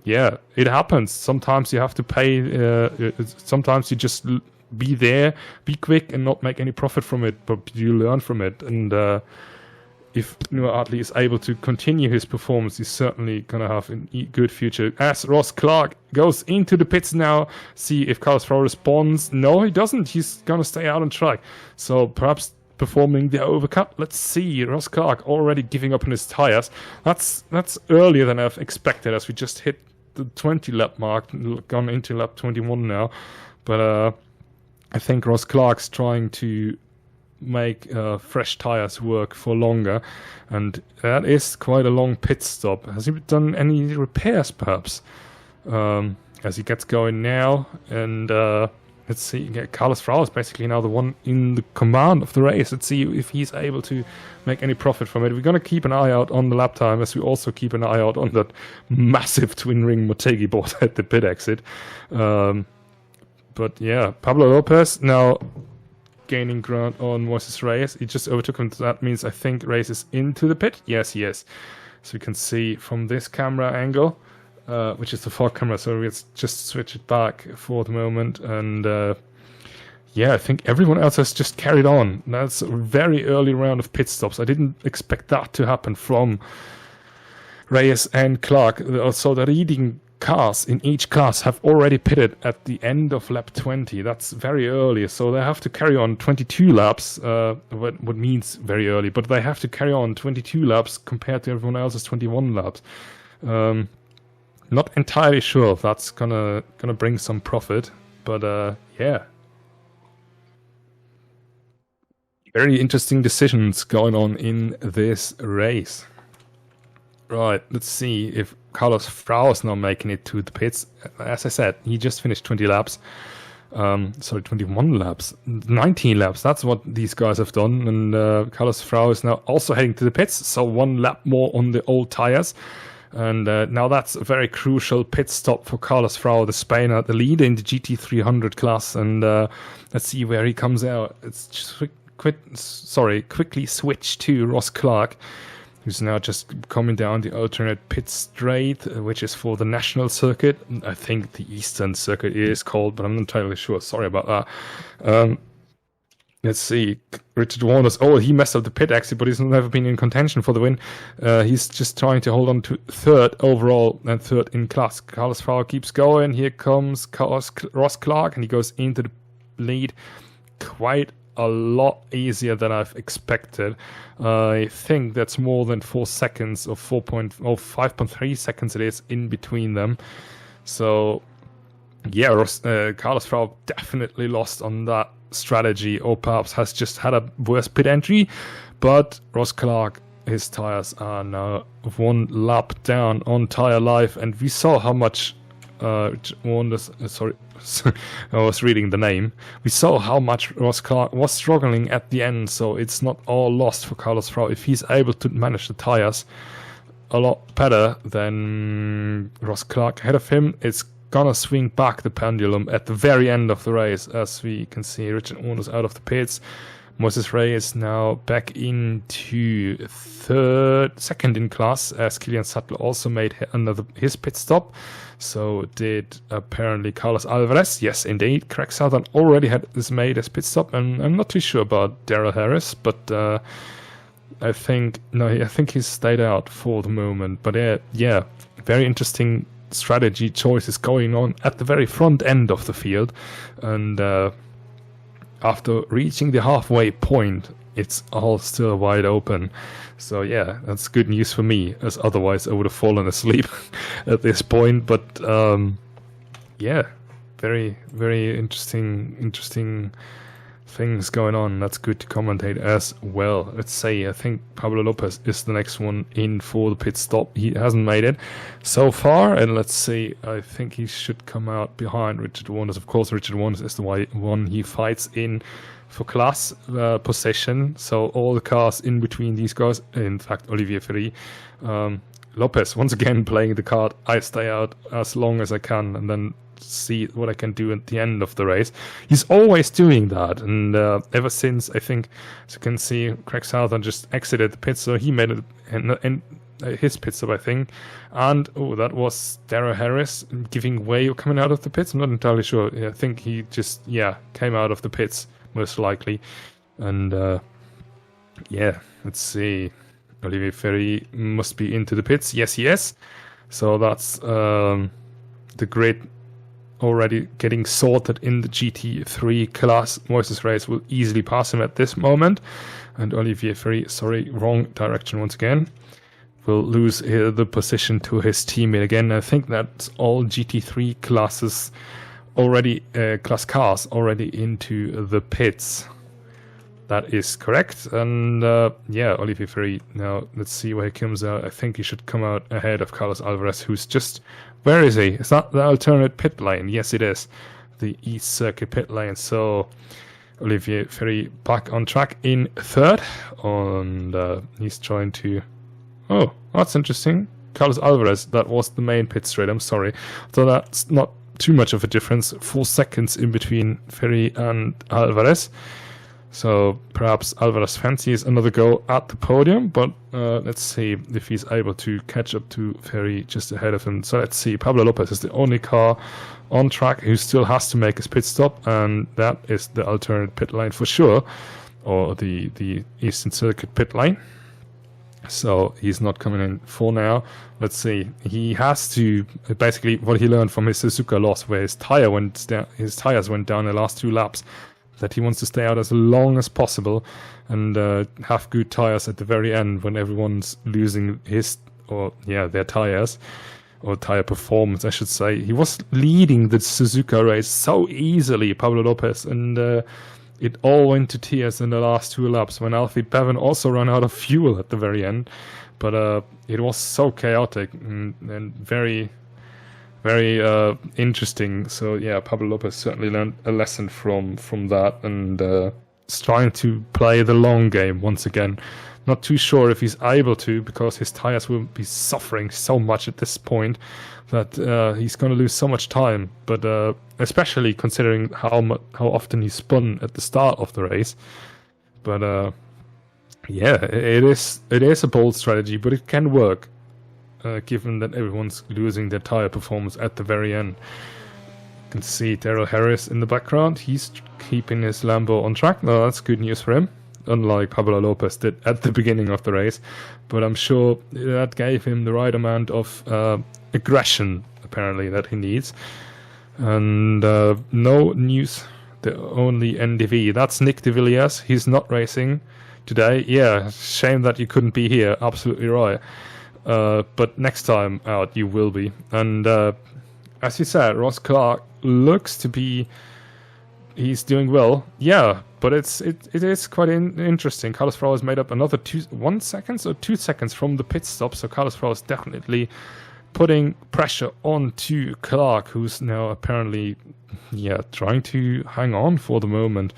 yeah, it happens. Sometimes you have to pay, sometimes you just be there, be quick and not make any profit from it, but you learn from it. And if Nur Adli is able to continue his performance, he's certainly going to have a good future. As Ross Clark goes into the pits now, see if Carlos Frau responds. No, he doesn't. He's going to stay out on track. So perhaps performing the overcut. Let's see. Ross Clark already giving up on his tires. That's earlier than I've expected, as we just hit the 20 lap mark, gone into lap 21 now. But I think Ross Clark's trying to make fresh tires work for longer, and that is quite a long pit stop. Has he done any repairs perhaps as he gets going now? And let's see, Carlos Frau is basically now the one in the command of the race. Let's see if he's able to make any profit from it. We're going to keep an eye out on the lap time, as we also keep an eye out on that massive twin ring Motegi board at the pit exit. But yeah, Pablo Lopez now gaining ground on Moises Reyes. He just overtook him. That means I think Reyes is into the pit. Yes, he is. So you can see from this camera angle, which is the fog camera. So let's just switch it back for the moment. And yeah, I think everyone else has just carried on. That's a very early round of pit stops. I didn't expect that to happen from Reyes and Clark. So the leading cars in each class have already pitted at the end of lap 20. That's very early, so they have to carry on 22 laps, what means very early, but they have to carry on 22 laps compared to everyone else's 21 laps. Not entirely sure if that's gonna bring some profit, but yeah. Very interesting decisions going on in this race. Right, let's see if Carlos Frau is now making it to the pits. As I said, he just finished 20 laps. Sorry, 21 laps. 19 laps, that's what these guys have done. And Carlos Frau is now also heading to the pits, so 1 lap more on the old tires. And now that's a very crucial pit stop for Carlos Frau, the Spainer, the leader in the GT300 class. And let's see where he comes out. It's just quickly switch to Ross Clark, who's now just coming down the alternate pit straight, which is for the national circuit. I think the Eastern circuit is called, but I'm not entirely sure. Sorry about that. Let's see. Richard Warner's, he messed up the pit exit, but he's never been in contention for the win. He's just trying to hold on to third overall and third in class. Carlos Frau keeps going. Here comes Ross Clark, and he goes into the lead quite a lot easier than I've expected. I think that's more than 4 seconds or 5.3 seconds it is in between them. So yeah, Carlos Frau definitely lost on that strategy, or perhaps has just had a worse pit entry. But Ross Clark, his tires are now 1 lap down on tire life, and we saw how much sorry, I was reading the name. We saw how much Ross Clark was struggling at the end, so it's not all lost for Carlos Frau. If he's able to manage the tires a lot better than Ross Clark ahead of him, it's gonna swing back the pendulum at the very end of the race. As we can see, Richard Warner's out of the pits. Moses Ray is now back into second in class, as Kilian Sattler also made his pit stop. So did apparently Carlos Alvarez. Yes, indeed. Craig Southern already made his pit stop, and I'm not too sure about Daryl Harris, but I think he's stayed out for the moment. But yeah, very interesting strategy choices going on at the very front end of the field, and after reaching the halfway point, it's all still wide open. So yeah, that's good news for me, as otherwise I would have fallen asleep at this point. But yeah, very, very interesting things going on. That's good to commentate as well. Let's say I think Pablo Lopez is the next one in for the pit stop. He hasn't made it so far, and let's see, I think he should come out behind Richard Warners. Of course, Richard Warners is the one he fights in for class possession. So all the cars in between these guys, in fact Olivier Ferry, Lopez once again playing the card, I stay out as long as I can and then see what I can do at the end of the race. He's always doing that, and ever since, I think, as you can see, Craig Southern just exited the pit, so he made it his pit stop, I think. And that was Darrell Harris giving way or coming out of the pits. I'm not entirely sure. I think he just came out of the pits most likely. And let's see, Olivier Ferry must be into the pits. Yes, he is. So that's the grid already getting sorted in the GT3 class. Moises Reyes will easily pass him at this moment, and Olivier Ferry, wrong direction once again, will lose the position to his teammate again. I think that's all GT3 classes already, class cars already into the pits. That is correct. And Olivier Ferry, now let's see where he comes out. I think he should come out ahead of Carlos Alvarez, who's just... Where is he? Is that the alternate pit lane? Yes, it is. The East Circuit pit lane. So Olivier Ferry back on track in third. And he's trying to... Oh, that's interesting. Carlos Alvarez, that was the main pit straight. I'm sorry. So that's not too much of a difference. 4 seconds in between Ferry and Alvarez. So perhaps Alvarez fancies another go at the podium, but let's see if he's able to catch up to Ferry just ahead of him. So let's see, Pablo Lopez is the only car on track who still has to make his pit stop, and that is the alternate pit lane for sure, or the Eastern Circuit pit lane. So he's not coming in for now. Let's see. He has to basically what he learned from his Suzuka loss, where his tires went down the last 2 laps. That he wants to stay out as long as possible and have good tires at the very end when everyone's losing their tires, or tire performance, I should say. He was leading the Suzuka race so easily, Pablo Lopez, and it all went to tears in the last 2 laps when Alfie Bevan also ran out of fuel at the very end. But it was so chaotic and very... very interesting. So yeah, Pablo Lopez certainly learned a lesson from that, and is trying to play the long game once again. Not too sure if he's able to, because his tires will be suffering so much at this point that he's going to lose so much time. But especially considering how often he spun at the start of the race. But it is a bold strategy, but it can work. Given that everyone's losing their tire performance at the very end. You can see Darrell Harris in the background. He's keeping his Lambo on track. No, that's good news for him, unlike Pablo Lopez did at the beginning of the race. But I'm sure that gave him the right amount of aggression, apparently, that he needs. And no news the only NDV. That's Nick de Villiers. He's not racing today. Yeah, shame that you couldn't be here. Absolutely right. But next time out, you will be. And as you said, Ross Clark looks to be... He's doing well. Yeah, but it is quite interesting. Carlos Frau has made up another 1 second or 2 seconds from the pit stop. So Carlos Frau is definitely putting pressure onto Clark, who's now apparently, trying to hang on for the moment.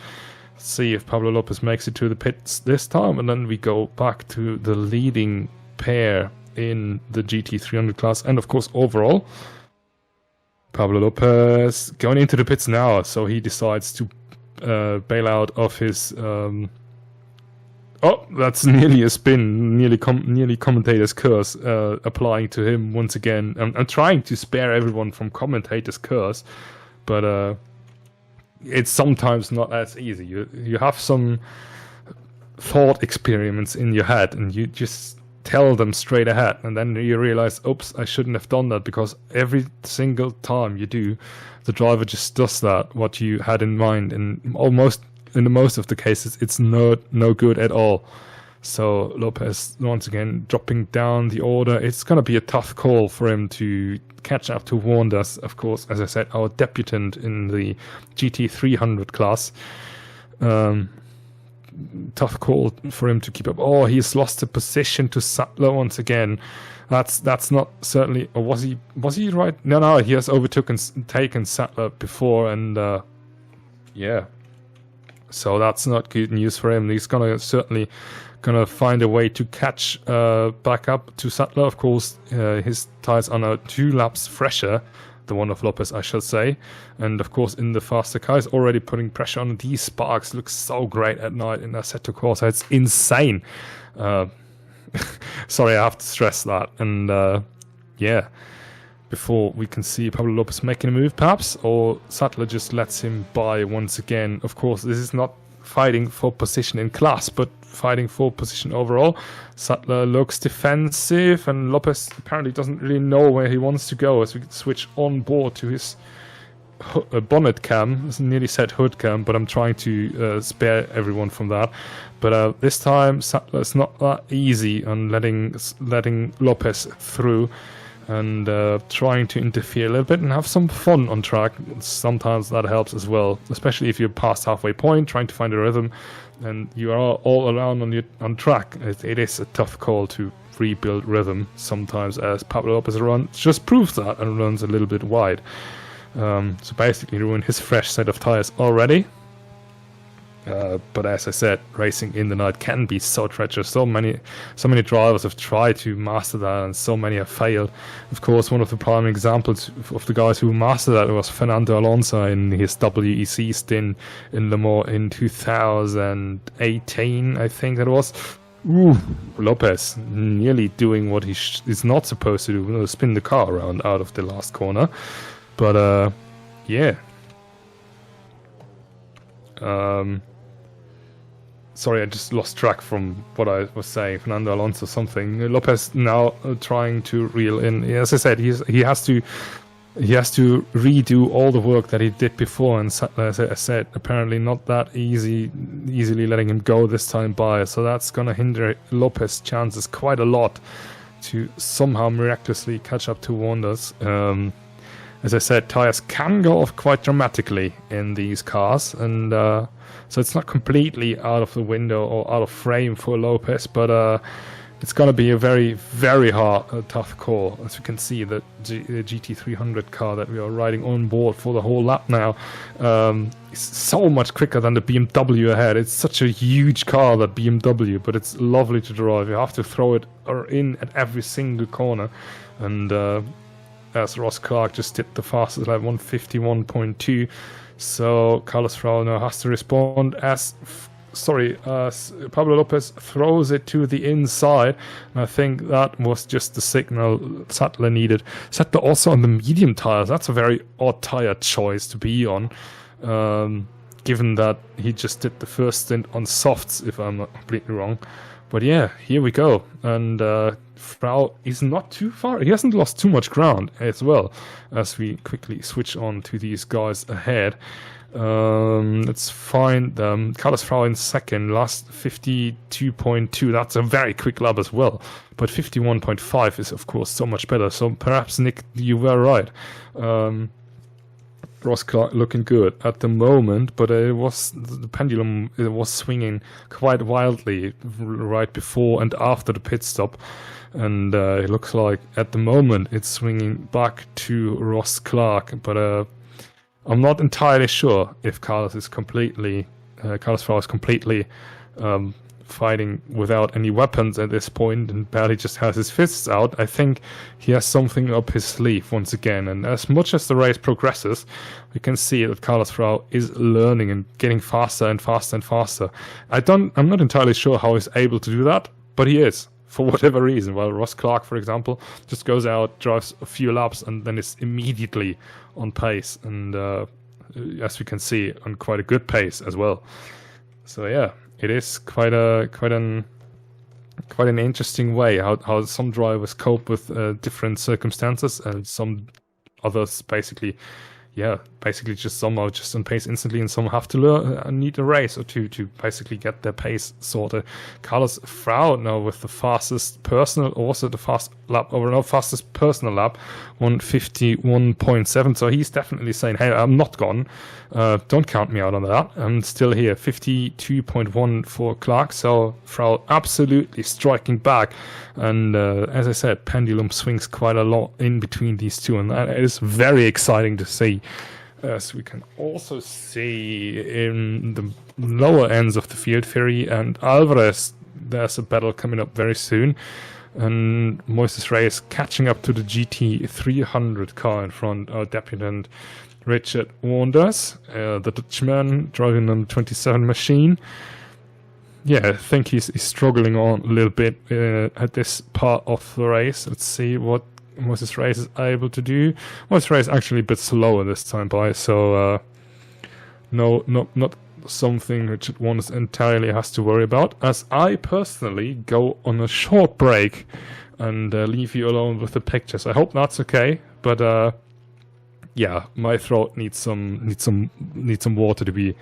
See if Pablo Lopez makes it to the pits this time, and then we go back to the leading pair in the GT300 class, and of course overall. Pablo Lopez going into the pits now, so he decides to bail out of his... Oh, that's nearly a spin, nearly commentator's curse applying to him once again. I'm trying to spare everyone from commentator's curse, but it's sometimes not as easy. You have some thought experiments in your head, and you just tell them straight ahead, and then you realize, oops, I shouldn't have done that, because every single time you do, the driver just does that, what you had in mind, and almost in the most of the cases, it's no good at all. So Lopez once again dropping down the order. It's gonna be a tough call for him to catch up to Wonders, of course, as I said, our debutant in the GT300 class. Tough call for him to keep up. Oh, he's lost the position to Sattler once again. That's not certainly... Or was he right? No, he has taken Sattler before, and yeah. So that's not good news for him. He's certainly gonna find a way to catch back up to Sattler. Of course, his tires are now 2 laps fresher, the one of Lopez, I shall say. And of course, in the faster car, is already putting pressure on. These sparks look so great at night in Assetto Corsa. It's insane. Sorry, I have to stress that. And yeah, before we can see Pablo Lopez making a move, perhaps, or Sattler just lets him by once again. Of course, this is not fighting for position in class, but fighting for position overall. Sattler looks defensive, and Lopez apparently doesn't really know where he wants to go, as we switch on board to his bonnet cam. I nearly said hood cam, but I'm trying to spare everyone from that. But this time, Sattler is not that easy on letting Lopez through, and trying to interfere a little bit and have some fun on track. Sometimes that helps as well, especially if you're past halfway point, trying to find a rhythm, and you are all around on track. It is a tough call to rebuild rhythm sometimes, as Pablo Lopez just proves that and runs a little bit wide. So basically ruined his fresh set of tires already. But as I said, racing in the night can be so treacherous. So many drivers have tried to master that, and so many have failed. Of course, one of the prime examples of the guys who mastered that was Fernando Alonso in his WEC stint in Le Mans in 2018, I think that was. Ooh, Lopez nearly doing what he is not supposed to do, spin the car around out of the last corner. But yeah. Sorry, I just lost track from what I was saying. Fernando Alonso something. Lopez now trying to reel in. As I said, he has to redo all the work that he did before, and as I said, apparently not that easily letting him go this time by. So that's gonna hinder Lopez's chances quite a lot to somehow miraculously catch up to Wonders. As I said, tires can go off quite dramatically in these cars, and so it's not completely out of the window or out of frame for Lopez, but it's going to be a very, very hard, tough call. As you can see, the GT300 car that we are riding on board for the whole lap now is so much quicker than the BMW ahead. It's such a huge car, that BMW, but it's lovely to drive. You have to throw it in at every single corner, and as Ross Clark just did the fastest lap, 151.2. So Carlos Frau now has to respond as Pablo Lopez throws it to the inside, and I think that was just the signal Sattler needed. Sattler also on the medium tires. That's a very odd tire choice to be on, given that he just did the first stint on softs, if I'm not completely wrong. But yeah, here we go. And Frau is not too far. He hasn't lost too much ground as well, as we quickly switch on to these guys ahead. Let's find Carlos Frau in second, last 52.2. That's a very quick lap as well. But 51.5 is, of course, so much better. So perhaps, Nick, you were right. Ross Clark looking good at the moment, but the pendulum was swinging quite wildly right before and after the pit stop. And it looks like at the moment it's swinging back to Ross Clark, but I'm not entirely sure if Carlos Frau is completely fighting without any weapons at this point and barely just has his fists out. I think he has something up his sleeve once again, and as much as the race progresses, we can see that Carlos Frau is learning and getting faster and faster and faster. I'm not entirely sure how he's able to do that, but he is, for whatever reason. While Ross Clark, for example, just goes out, drives a few laps, and then is immediately on pace, and as we can see, on quite a good pace as well. So yeah, it is quite an interesting way how some drivers cope with different circumstances, and some others basically just somehow just on pace instantly, and some have to need a race or two to basically get their pace sorted. Carlos Frau now with the fastest personal, also the fastest personal lap, 151.7. So he's definitely saying, hey, I'm not gone. Don't count me out on that. I'm still here. 52.1 for Clark. So Frau absolutely striking back. And as I said, pendulum swings quite a lot in between these two, and that is very exciting to see. As we can also see in the lower ends of the field, Ferry and Alvarez, there's a battle coming up very soon. And Moises Reyes catching up to the GT300 car in front, our debutant Richard Wanders, the Dutchman driving the 27 machine. Yeah, I think he's struggling on a little bit at this part of the race. Let's see what Moises Reyes is able to do. Moises Reyes actually a bit slower this time by, so not something Richard Wanders entirely has to worry about. As I personally go on a short break and leave you alone with the pictures. I hope that's okay, but yeah, my throat needs some water to be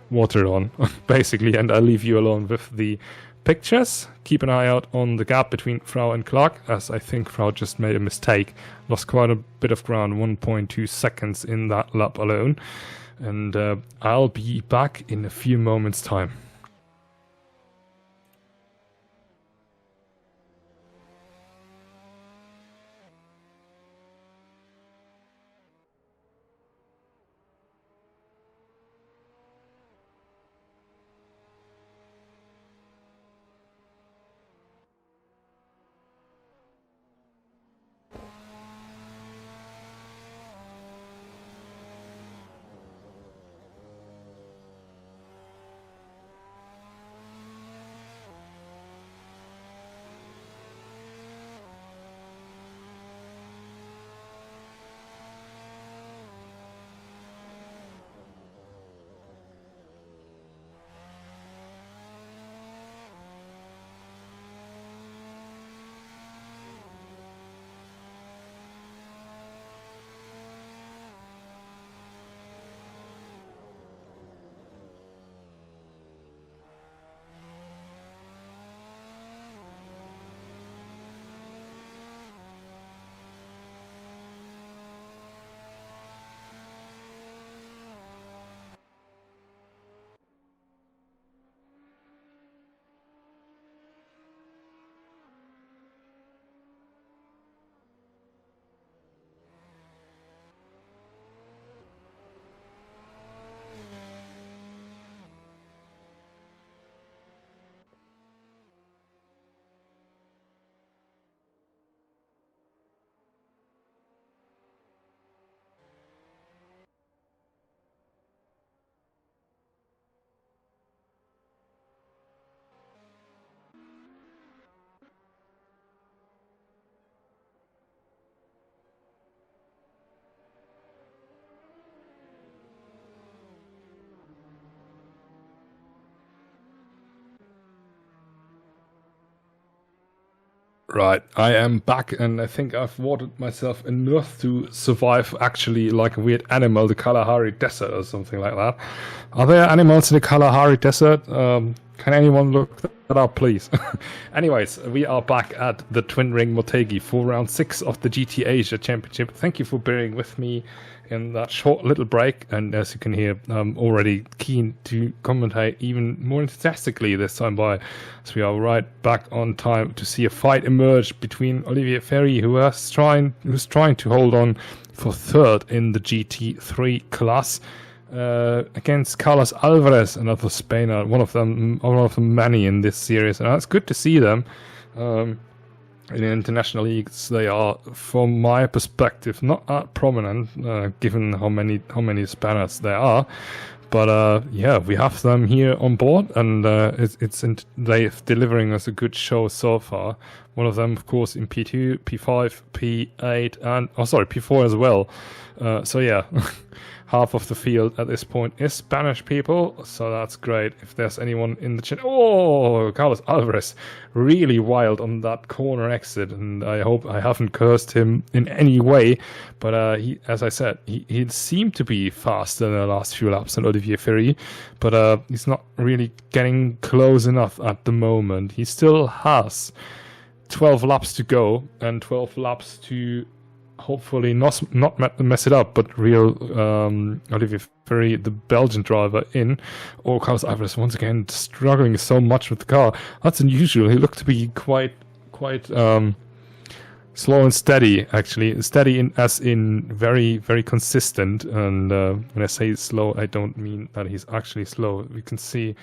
watered on, basically, and I'll leave you alone with the pictures. Keep an eye out on the gap between Frau and Clark, as I think Frau just made a mistake, lost quite a bit of ground, 1.2 seconds in that lap alone, and I'll be back in a few moments' time. Right, I am back, and I think I've watered myself enough to survive actually like a weird animal, the Kalahari Desert or something like that. Are there animals in the Kalahari Desert? Can anyone look that up, please? Anyways, we are back at the Twin Ring Motegi for round 6 of the GT Asia Championship. Thank you for bearing with me in that short little break, and as you can hear, I'm already keen to commentate even more enthusiastically this time by, as we are right back on time to see a fight emerge between Olivier Ferry, who's trying to hold on for third in the GT3 class, against Carlos Alvarez, another Spainer, one of the many in this series, and it's good to see them. In the international leagues, they are, from my perspective, not that prominent, given how many Spaniards there are. But yeah, we have them here on board, and they're delivering us a good show so far. One of them, of course, in P2, P5, P8, and P4 as well. So yeah. Half of the field at this point is Spanish people, so that's great. If there's anyone in the chat, Carlos Alvarez, really wild on that corner exit, and I hope I haven't cursed him in any way. But he, as I said, he seemed to be faster in the last few laps than Olivier Ferry, but he's not really getting close enough at the moment. He still has 12 laps to go and 12 laps to hopefully not mess it up, but real Olivier Ferry, the Belgian driver, in. Or Carlos Alvarez once again struggling so much with the car. That's unusual. He looked to be quite slow and steady, actually. Steady as in very, very consistent. And when I say slow, I don't mean that he's actually slow. We can see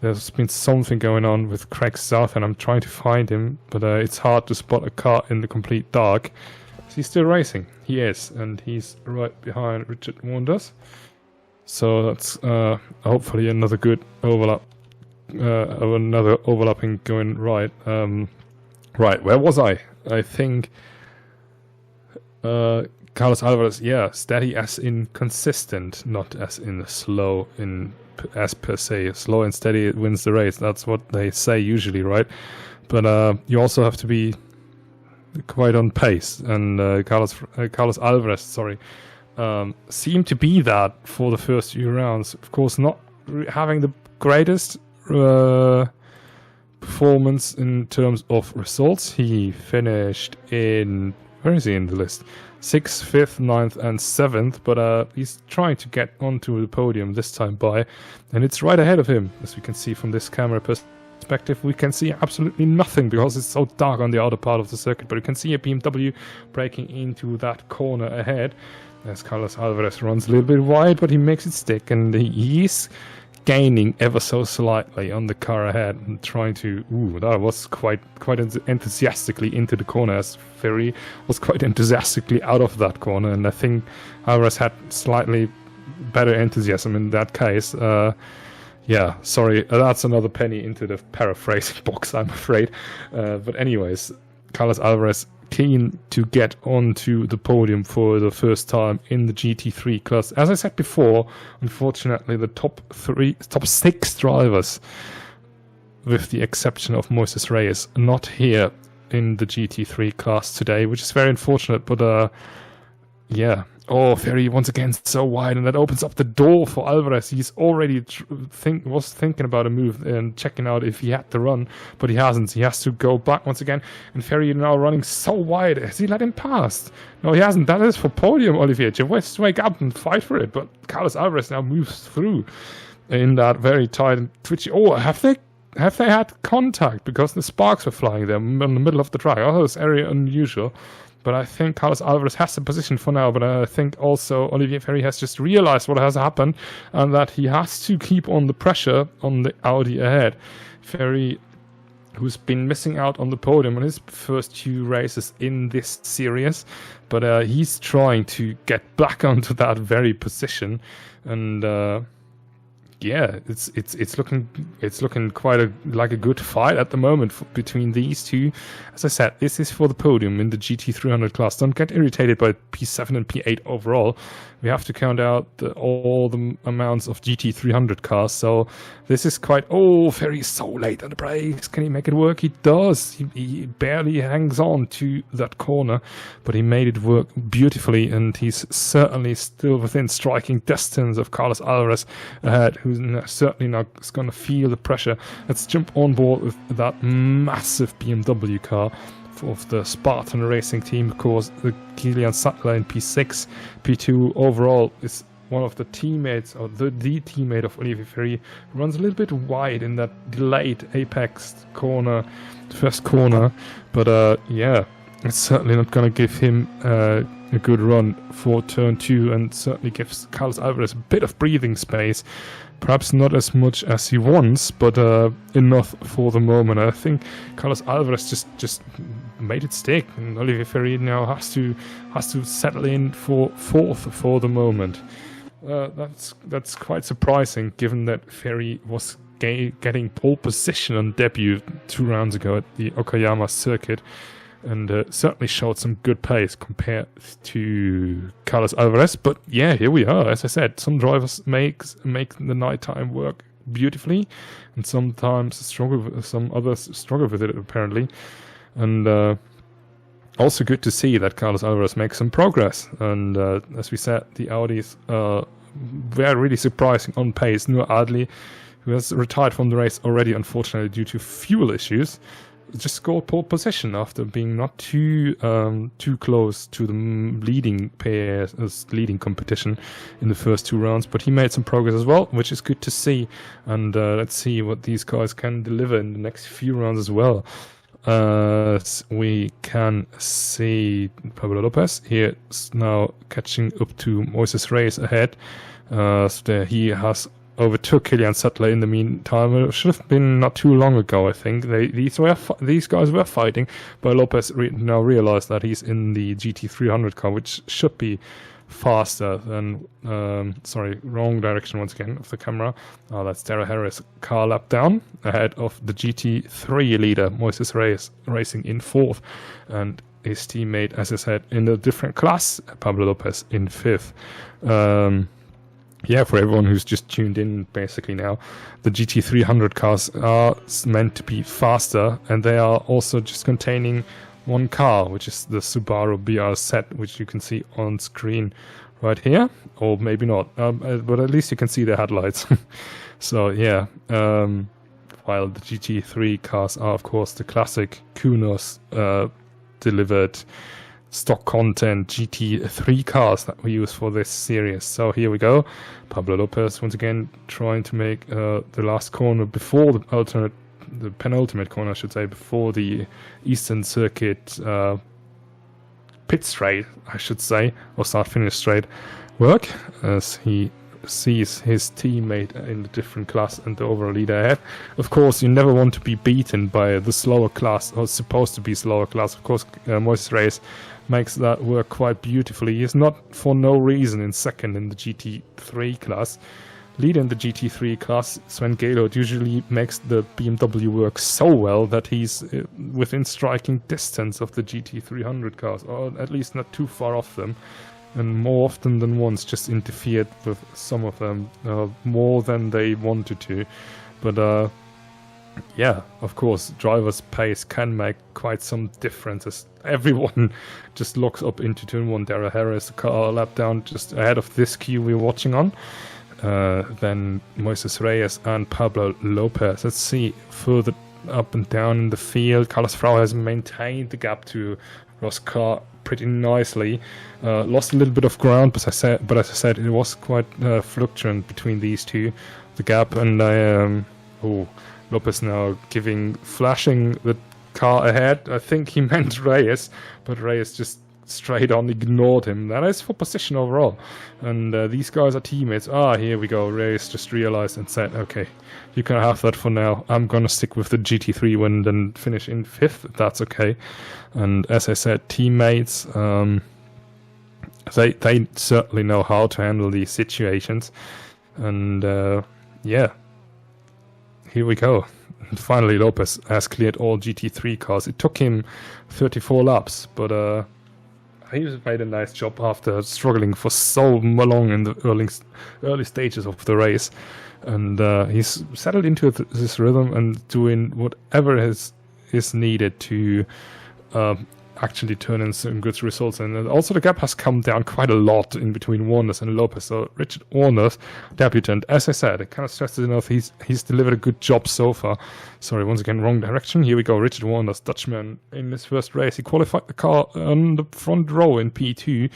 there's been something going on with Craig South, and I'm trying to find him, but it's hard to spot a car in the complete dark. Is he still racing? He is, and he's right behind Richard Wonders. So that's hopefully another good overlap, another overlapping going right. Right, where was I? I think Carlos Alvarez, yeah, steady as in consistent, not as in slow as per se. Slow and steady wins the race. That's what they say usually, right? But you also have to be quite on pace, and Carlos Alvarez, seemed to be that for the first few rounds. Of course, not having the greatest performance in terms of results. He finished in, where is he in the list? 6th, 5th, 9th, and 7th, but he's trying to get onto the podium this time by, and it's right ahead of him, as we can see from this camera perspective. We can see absolutely nothing because it's so dark on the outer part of the circuit, but you can see a BMW breaking into that corner ahead as Carlos Alvarez runs a little bit wide, but he makes it stick, and he's gaining ever so slightly on the car ahead and trying to, that was quite enthusiastically into the corner, as Ferry was quite enthusiastically out of that corner, and I think Alvarez had slightly better enthusiasm in that case. Yeah, sorry, that's another penny into the paraphrasing box, I'm afraid. But anyways, Carlos Alvarez keen to get onto the podium for the first time in the GT3 class. As I said before, unfortunately, the top 6 drivers, with the exception of Moises Reyes, not here in the GT3 class today, which is very unfortunate, but yeah. Ferry once again so wide, and that opens up the door for Alvarez. He's already was thinking about a move and checking out if he had to run, but he hasn't. He has to go back once again, and Ferry now running so wide. Has he let him pass? No, he hasn't. That is for podium, Olivier. Just wake up and fight for it. But Carlos Alvarez now moves through in that very tight and twitchy. Have they had contact? Because the sparks were flying there in the middle of the track. This area unusual. But I think Carlos Alvarez has the position for now, but I think also Olivier Ferry has just realized what has happened and that he has to keep on the pressure on the Audi ahead. Ferry, who's been missing out on the podium in his first 2 races in this series, but he's trying to get back onto that very position, and yeah, it's looking quite like a good fight at the moment between these two. As I said, this is for the podium in the GT300 class. Don't get irritated by P7 and P8 overall. We have to count out all the amounts of GT300 cars. So this is quite very so late on the brakes. Can he make it work? He does. He barely hangs on to that corner, but he made it work beautifully, and he's certainly still within striking distance of Carlos Alvarez ahead, who's certainly not going to feel the pressure. Let's jump on board with that massive BMW car of the Spartan Racing team. Of course, the Kilian Sattler in P6, P2 overall is one of the teammates, or the teammate of Olivier Ferry, runs a little bit wide in that delayed apex corner, first corner, but yeah, it's certainly not going to give him a good run for turn 2, and certainly gives Carlos Alvarez a bit of breathing space. Perhaps not as much as he wants, but enough for the moment. I think Carlos Alvarez just made it stick, and Olivier Ferry now has to settle in for 4th for the moment. That's quite surprising, given that Ferry was getting pole position on debut 2 rounds ago at the Okayama circuit, and certainly showed some good pace compared to Carlos Alvarez. But yeah, here we are. As I said, some drivers make the nighttime work beautifully, and sometimes some others struggle with it apparently. And also good to see that Carlos Alvarez makes some progress. And as we said, the Audis were really surprising on pace. Noah Adli, who has retired from the race already, unfortunately due to fuel issues, just scored pole position after being not too close to the leading pairs, leading competition in the first 2 rounds. But he made some progress as well, which is good to see. And let's see what these guys can deliver in the next few rounds as well. We can see Pablo Lopez here now catching up to Moises Reyes ahead. So he has overtook Kilian Sattler in the meantime. It should have been not too long ago, I think. These guys were fighting, but Lopez now realized that he's in the GT300 car, which should be faster than... sorry, wrong direction once again of the camera. That's Darrell Harris' car lap down, ahead of the GT3 leader, Moises Reyes, racing in 4th. And his teammate, as I said, in a different class, Pablo Lopez, in 5th. Yeah, for everyone who's just tuned in basically now, the GT300 cars are meant to be faster, and they are also just containing one car, which is the Subaru BRZ, which you can see on screen right here, or maybe not, but at least you can see the headlights. So yeah, while the GT3 cars are of course the classic Kunos delivered stock content GT3 cars that we use for this series. So here we go. Pablo Lopez once again trying to make the last corner before the penultimate corner, I should say, before the Eastern Circuit pit straight, I should say, or start-finish straight work, as he sees his teammate in the different class and the overall leader ahead. Of course, you never want to be beaten by the slower class, or supposed to be slower class. Of course, Moises Reyes makes that work quite beautifully. He's not for no reason in 2nd in the GT3 class. Leader in the GT3 class, Sven Gaylord, usually makes the BMW work so well that he's within striking distance of the GT300 cars, or at least not too far off them. And more often than once just interfered with some of them more than they wanted to. But yeah, of course, driver's pace can make quite some differences. Everyone just locks up into turn 1. Darrell Harris, car lap down just ahead of this queue we're watching on. Then Moises Reyes and Pablo Lopez. Let's see further up and down in the field. Carlos Frau has maintained the gap to Ross Carr pretty nicely. Lost a little bit of ground, but as I said, it was quite fluctuant between these two, the gap. And Lopez now flashing the car ahead. I think he meant Reyes, but Reyes just straight on ignored him. That is for position overall. And these guys are teammates. Here we go. Reyes just realized and said, okay, you can have that for now. I'm gonna stick with the GT3 win and finish in 5th. That's okay. And as I said, teammates, they certainly know how to handle these situations. And yeah, here we go. Finally, Lopez has cleared all GT3 cars. It took him 34 laps, but he's made a nice job after struggling for so long in the early stages of the race. And he's settled into this rhythm and doing whatever is needed to actually turn in some good results. And also the gap has come down quite a lot in between Warners and Lopez. So Richard Warners, debutant, as I said, I cannot stress it enough, he's delivered a good job so far. Sorry, once again, wrong direction. Here we go, Richard Warners, Dutchman, in his first race. He qualified the car on the front row in P2,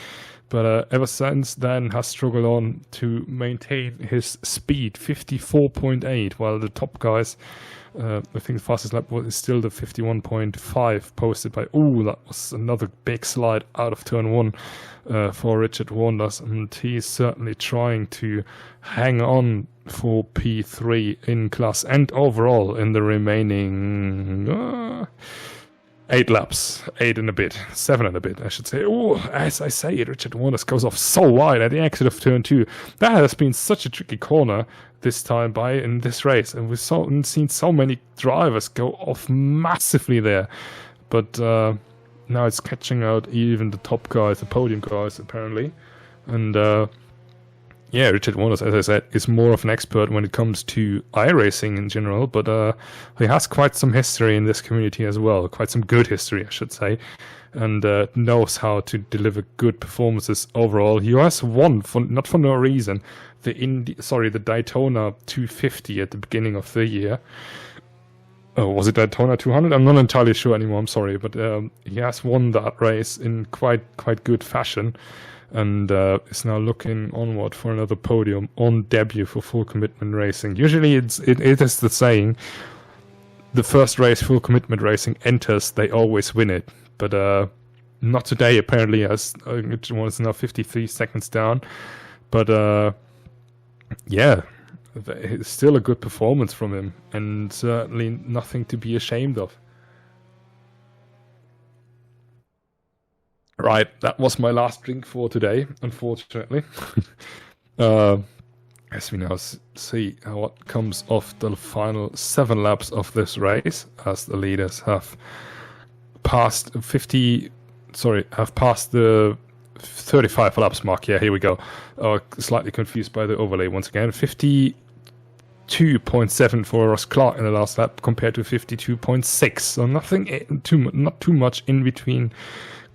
but ever since then has struggled on to maintain his speed, 54.8, while the top guys, I think the fastest lap is still the 51.5 posted by... Ooh, that was another big slide out of turn 1 for Richard Warners, and he's certainly trying to hang on for P3 in class and overall in the remaining 8 laps, 8 and a bit, 7 and a bit, I should say. Oh, as I say it, Richard Warners goes off so wide at the exit of turn 2. That has been such a tricky corner this time in this race, and we've seen so many drivers go off massively there. But now it's catching out even the top guys, the podium guys, apparently. And yeah, Richard Warners, as I said, is more of an expert when it comes to iRacing in general, but he has quite some history in this community as well, quite some good history, I should say, and knows how to deliver good performances overall. He has won, not for no reason, the Daytona 250 at the beginning of the year. Oh, was it Daytona 200? I'm not entirely sure anymore, I'm sorry, but he has won that race in quite good fashion. And is now looking onward for another podium on debut for Full Commitment Racing. Usually it is the saying, the first race Full Commitment Racing enters, they always win it. But not today, apparently, as it was now 53 seconds down. But yeah, it's still a good performance from him, and certainly nothing to be ashamed of. Right, that was my last drink for today, unfortunately. As we now see what comes of the final 7 laps of this race, as the leaders have passed the 35 laps mark. Yeah, here we go. Slightly confused by the overlay once again. 52.7 for Ross Clark in the last lap compared to 52.6. So not too much in between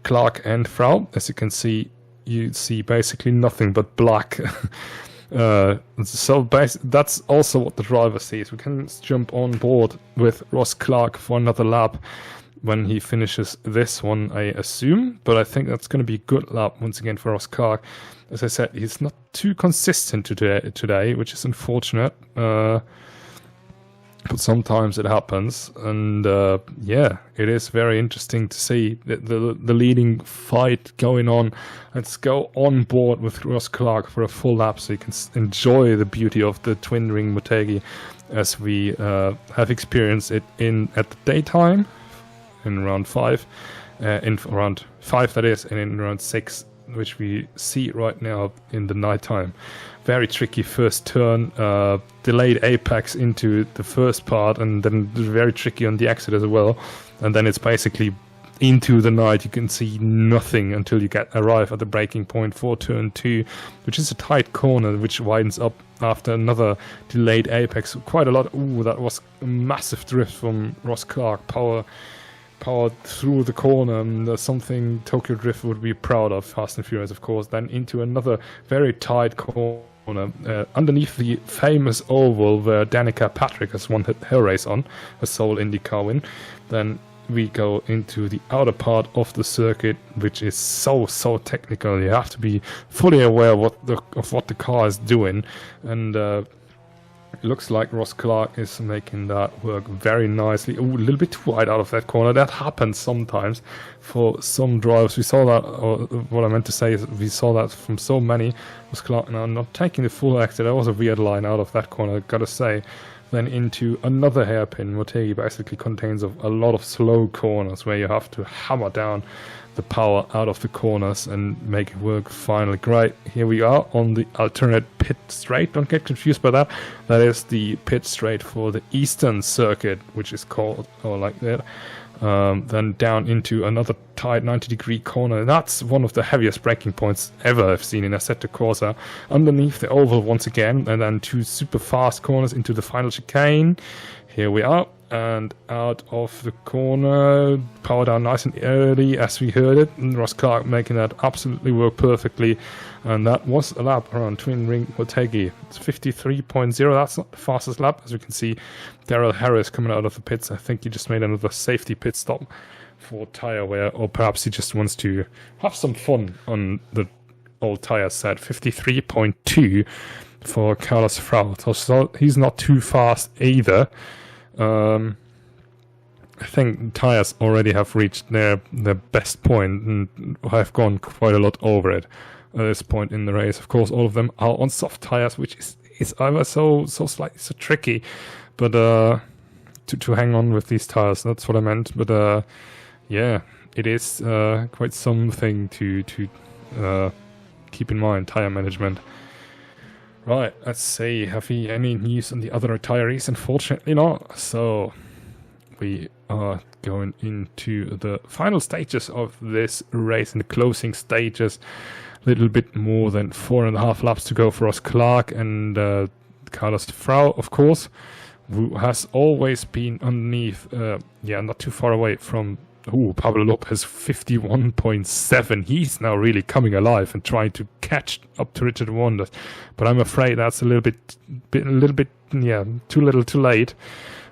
Clark and Frau. As you can see, you see basically nothing but black. So that's also what the driver sees. We can jump on board with Ross Clark for another lap when he finishes this one, I assume. But I think that's going to be a good lap once again for Ross Clark. As I said, he's not too consistent today, which is unfortunate. But sometimes it happens, and yeah, it is very interesting to see the leading fight going on. Let's go on board with Ross Clark for a full lap so you can enjoy the beauty of the twin ring Motegi as we have experienced it at the daytime in round 5, in round 5 that is, and in round 6, which we see right now in the nighttime. Very tricky first turn, delayed apex into the first part, and then very tricky on the exit as well. And then it's basically into the night. You can see nothing until you arrive at the braking point for turn 2, which is a tight corner which widens up after another delayed apex. Quite a lot. Ooh, that was a massive drift from Ross Clark. Power through the corner, and something Tokyo Drift would be proud of. Fast and Furious, of course. Then into another very tight corner underneath the famous oval where Danica Patrick has won her race on, a sole IndyCar win. Then we go into the outer part of the circuit, which is so technical. You have to be fully aware of what the car is doing, and it looks like Ross Clark is making that work very nicely. Ooh, a little bit too wide out of that corner. That happens sometimes for some drivers. We saw that, or what I meant to say is we saw that from so many. Ross Clark now not taking the full exit. That was a weird line out of that corner, I gotta say. then into another hairpin. Motegi basically contains a lot of slow corners where you have to hammer down the power out of the corners and make it work finally. Great, here we are on the alternate pit straight. Don't get confused by that. That is the pit straight for the Eastern Circuit, which is called, or like that. Then down into another tight 90-degree corner. That's one of the heaviest braking points ever I've seen in Assetto Corsa. Underneath the oval once again, and then 2 super fast corners into the final chicane. Here we are, and out of the corner, power down nice and early as we heard it, and Ross Clark making that absolutely work perfectly. And that was a lap around Twin Ring Motegi. It's 53.0. That's not the fastest lap. As you can see, Daryl Harris coming out of the pits. I think he just made another safety pit stop for tire wear, or perhaps he just wants to have some fun on the old tire set. 53.2 for Carlos Frau. So he's not too fast either. I think tires already have reached their best point and have gone quite a lot over it at this point in the race. Of course, all of them are on soft tires, which is ever so slightly so tricky. But to hang on with these tires, that's what I meant. But yeah, it is quite something to keep in mind, tire management. Right, let's see, have we any news on the other retirees? Unfortunately not. So we are going into the final stages of this race, in the closing stages. A little bit more than 4.5 laps to go for Ross Clark and Carlos Frau, of course, who has always been underneath, not too far away from Pablo Lopez. 51.7. He's now really coming alive and trying to catch up to Richard Wanders, but I'm afraid that's a little bit, too little, too late.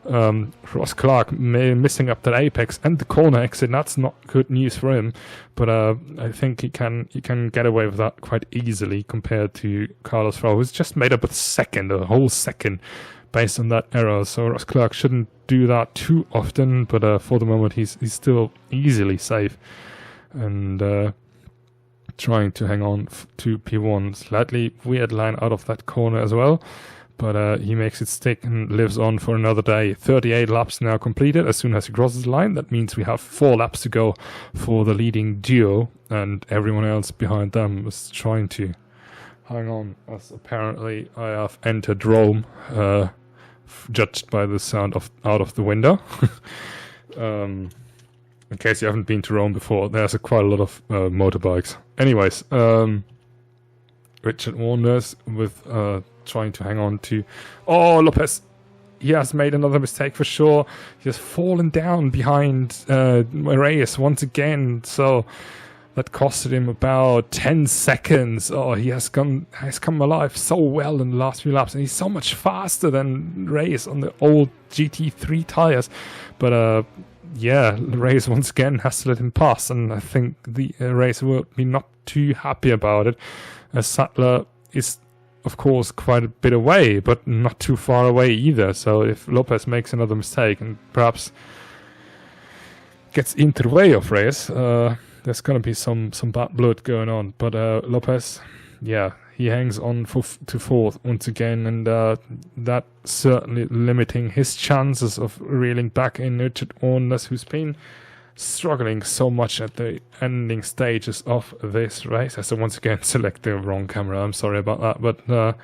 Ross Clark missing up that apex and the corner exit. That's not good news for him, but I think he can get away with that quite easily compared to Carlos Frau, who's just made up a whole second based on that error. So Ross Clark shouldn't do that too often, but for the moment he's still easily safe and trying to hang on to P1. Slightly weird line out of that corner as well, but he makes it stick and lives on for another day. 38 laps now completed. As soon as he crosses the line, that means we have 4 laps to go for the leading duo, and everyone else behind them is trying to hang on, as apparently I have entered Rome, judged by the sound out of the window. In case you haven't been to Rome before, there's quite a lot of motorbikes. Anyways, Richard Wanders with trying to hang on to... Oh, Lopez! He has made another mistake for sure. He has fallen down behind Reyes once again, so that costed him about 10 seconds. Oh, he has come alive so well in the last few laps, and he's so much faster than Reyes on the old GT3 tires. But Reyes once again has to let him pass, and I think the race will be not too happy about it, as Sattler is of course quite a bit away, but not too far away either. So if Lopez makes another mistake and perhaps gets into the way of Reyes, there's going to be some bad blood going on. But Lopez, he hangs on to fourth once again, and that certainly limiting his chances of reeling back in Richard Wanders, who's been struggling so much at the ending stages of this race. As I once again select the wrong camera, I'm sorry about that. But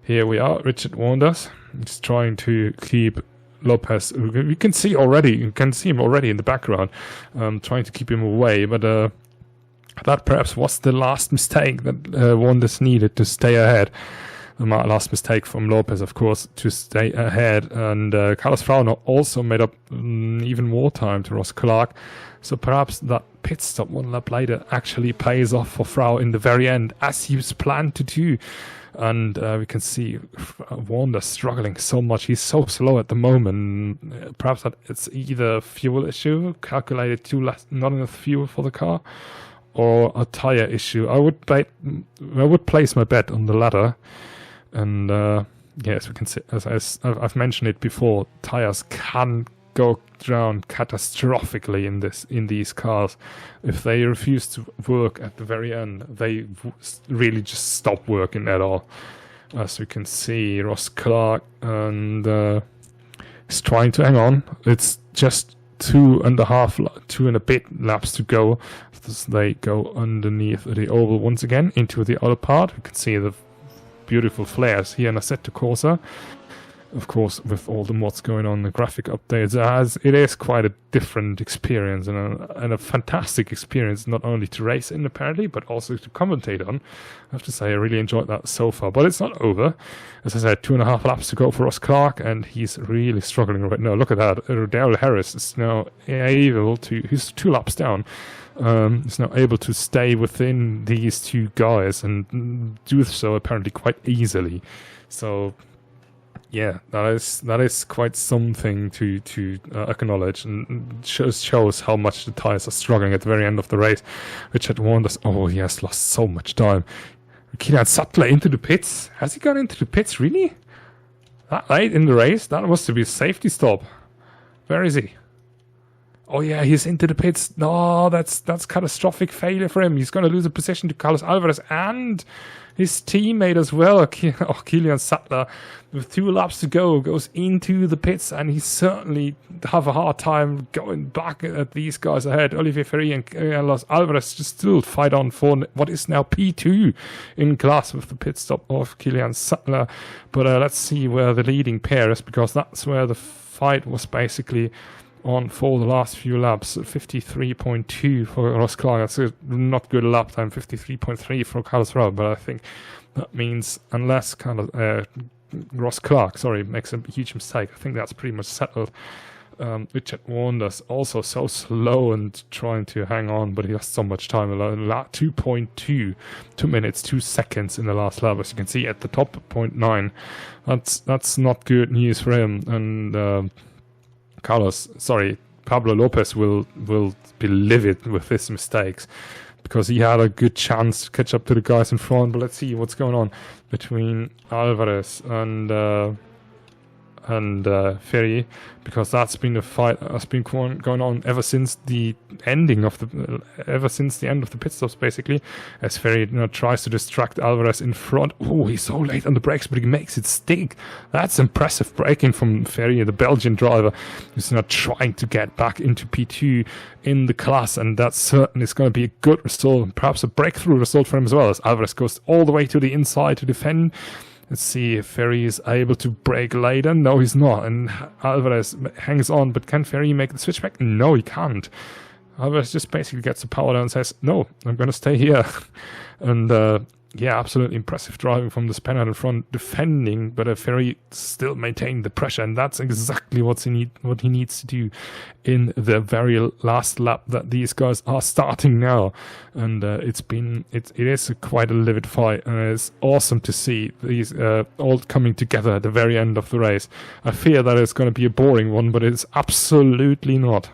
here we are, Richard Wanders. He's trying to keep Lopez. You can see him already in the background, trying to keep him away. But that perhaps was the last mistake that Wanders needed to stay ahead. The last mistake from Lopez, of course, to stay ahead. And Carlos Frau also made up even more time to Ross Clark. So perhaps that pit stop 1 lap later actually pays off for Frau in the very end, as he was planned to do. And we can see Wanders struggling so much. He's so slow at the moment. Perhaps that it's either a fuel issue, calculated not enough fuel for the car, or a tire issue. I would place my bet on the latter. And yes, we can see, as I've mentioned it before, tires can go down catastrophically in these cars. If they refuse to work at the very end, they really just stop working at all. As we can see, Ross Clark and is trying to hang on. It's just 2 and a bit laps to go as they go underneath the oval once again into the other part. We can see the beautiful flares here in Assetto Corsa. Of course, with all the mods going on, the graphic updates, as it is quite a different experience and a fantastic experience, not only to race in apparently, but also to commentate on. I have to say, I really enjoyed that so far, but it's not over. As I said, 2.5 laps to go for Ross Clark, and he's really struggling right now. Look at that. Daryl Harris is now able to, he's 2 laps down. Is now able to stay within these 2 guys and do so apparently quite easily. So yeah, that is quite something to acknowledge, and shows how much the tires are struggling at the very end of the race. Richard warned us. Oh, he has lost so much time. Kilian Sattler into the pits. Has he gone into the pits really? That late in the race? That was to be a safety stop. Where is he? Oh yeah, he's into the pits. No, that's catastrophic failure for him. He's going to lose a position to Carlos Alvarez and his teammate as well. Kilian Sattler, with 2 laps to go, goes into the pits, and he certainly have a hard time going back at these guys ahead. Olivier Ferry and Carlos Alvarez just still fight on for what is now P2 in class with the pit stop of Kilian Sattler. But let's see where the leading pair is, because that's where the fight was basically on for the last few laps. 53.2 for Ross Clark. That's a not good lap time. 53.3 for Carlos Rau, but I think that means unless Ross Clark, makes a huge mistake, I think that's pretty much settled. Richard Wanders also so slow and trying to hang on, but he has so much time. 2.2, 2 minutes, 2 seconds in the last lap, as you can see at the top, 0.9. That's not good news for him. And Pablo Lopez will be livid with his mistakes, because he had a good chance to catch up to the guys in front. But let's see what's going on between Alvarez and Ferry, because that's been a fight that's been going on ever since the end of the pit stops, basically, as Ferry tries to distract Alvarez in front. Oh, he's so late on the brakes, but he makes it stick. That's impressive braking from Ferry, the Belgian driver, who's not trying to get back into P2 in the class, and that certainly is going to be a good result, perhaps a breakthrough result for him as well, as Alvarez goes all the way to the inside to defend. Let's see if Ferry is able to brake later. No, he's not. And Alvarez hangs on, but can Ferry make the switch back? No, he can't. Alvarez just basically gets the power down and says, no, I'm going to stay here. And yeah, absolutely impressive driving from the Spaniard in front, defending, but Ferry still maintained the pressure, and that's exactly what he needs to do in the very last lap that these guys are starting now. And it is quite a livid fight, and it's awesome to see these all coming together at the very end of the race. I fear that it's going to be a boring one, but it's absolutely not.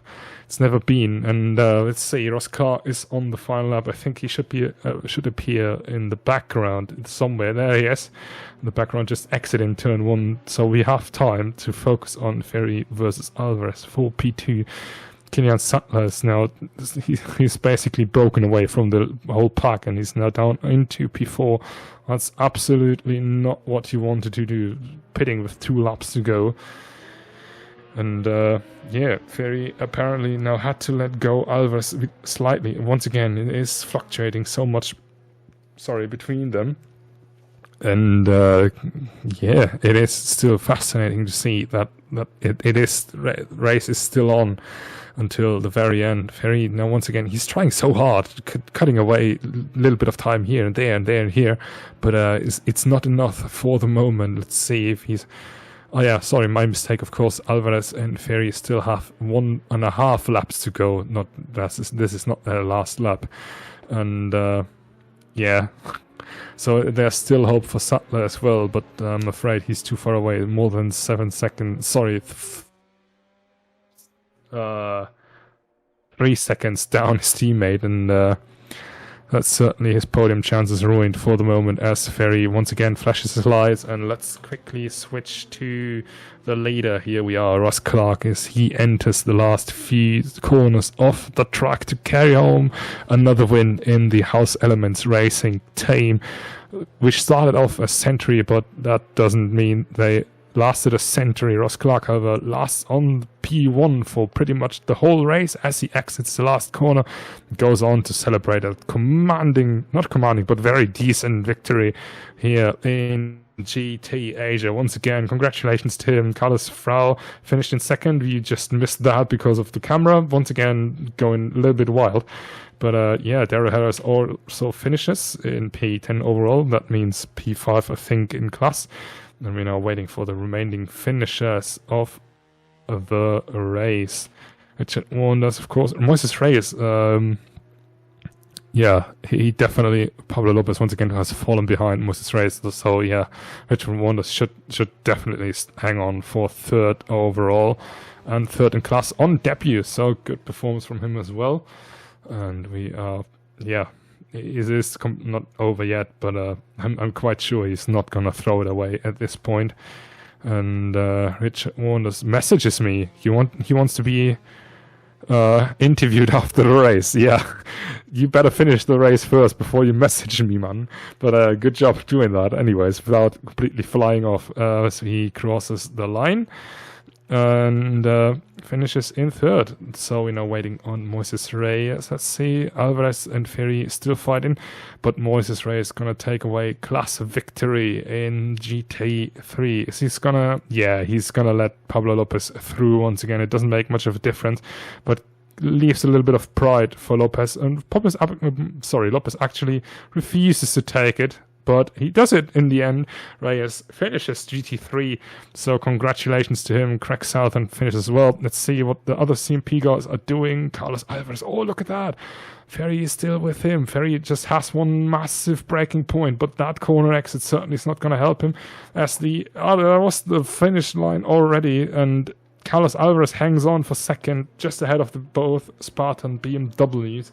It's never been. And let's see, Ross Clark is on the final lap. I think he should appear in the background somewhere. There he is. In the background, just exiting turn 1. So we have time to focus on Ferry versus Alvarez for P2. Kilian Sattler is now, he's basically broken away from the whole pack, and he's now down into P4. That's absolutely not what you wanted to do, pitting with 2 laps to go. And yeah, Ferry apparently now had to let go Alvarez slightly. Once again, it is fluctuating so much, between them. And yeah, it is still fascinating to see that race is still on until the very end. Ferry now, once again, he's trying so hard, cutting away a little bit of time here and there and there and here, but it's not enough for the moment. Let's see if he's... Oh yeah, sorry, my mistake. Of course, Alvarez and Ferry still have 1.5 laps to go. This is not their last lap, and yeah, so there's still hope for Sattler as well. But I'm afraid he's too far away. More than 7 seconds. Sorry, 3 seconds down his teammate, and that's certainly his podium chances ruined for the moment as Ferry once again flashes his lights. And let's quickly switch to the leader. Here we are, Ross Clark, as he enters the last few corners of the track to carry home another win in the House Elements Racing team, which started off a century, but that doesn't mean they lasted a century. Ross Clark, however, lasts on P1 for pretty much the whole race as he exits the last corner, goes on to celebrate a not commanding, but very decent victory here in GT Asia. Once again, congratulations to him. Carlos Frau finished in second. We just missed that because of the camera. Once again, going a little bit wild. But yeah, Daryl Harris also finishes in P10 overall. That means P5, I think, in class. And we're now waiting for the remaining finishers of the race. Richard Wanders, of course. Moises Reyes, yeah, he definitely, Pablo Lopez once again has fallen behind Moises Reyes. So yeah, Richard Wanders should definitely hang on for third overall and third in class on debut. So good performance from him as well. And we are, yeah, it is not over yet, but I'm quite sure he's not going to throw it away at this point. And Richard Wanders messages me. He wants to be interviewed after the race. Yeah, you better finish the race first before you message me, man. But good job doing that anyways, without completely flying off as he crosses the line. And finishes in third. So we're now waiting on Moises Reyes. Let's see, Alvarez and Ferry still fighting, but Moises Reyes is gonna take away class victory in GT3. He's gonna let Pablo Lopez through once again. It doesn't make much of a difference, but leaves a little bit of pride for Lopez. And Lopez actually refuses to take it, but he does it in the end. Reyes finishes GT3, so congratulations to him. Craig Southern finishes as well. Let's see what the other CMP guys are doing. Carlos Alvarez, oh, look at that. Ferry is still with him. Ferry just has one massive breaking point, but that corner exit certainly is not going to help him, as there was the finish line already, and Carlos Alvarez hangs on for second, just ahead of both Spartan BMWs,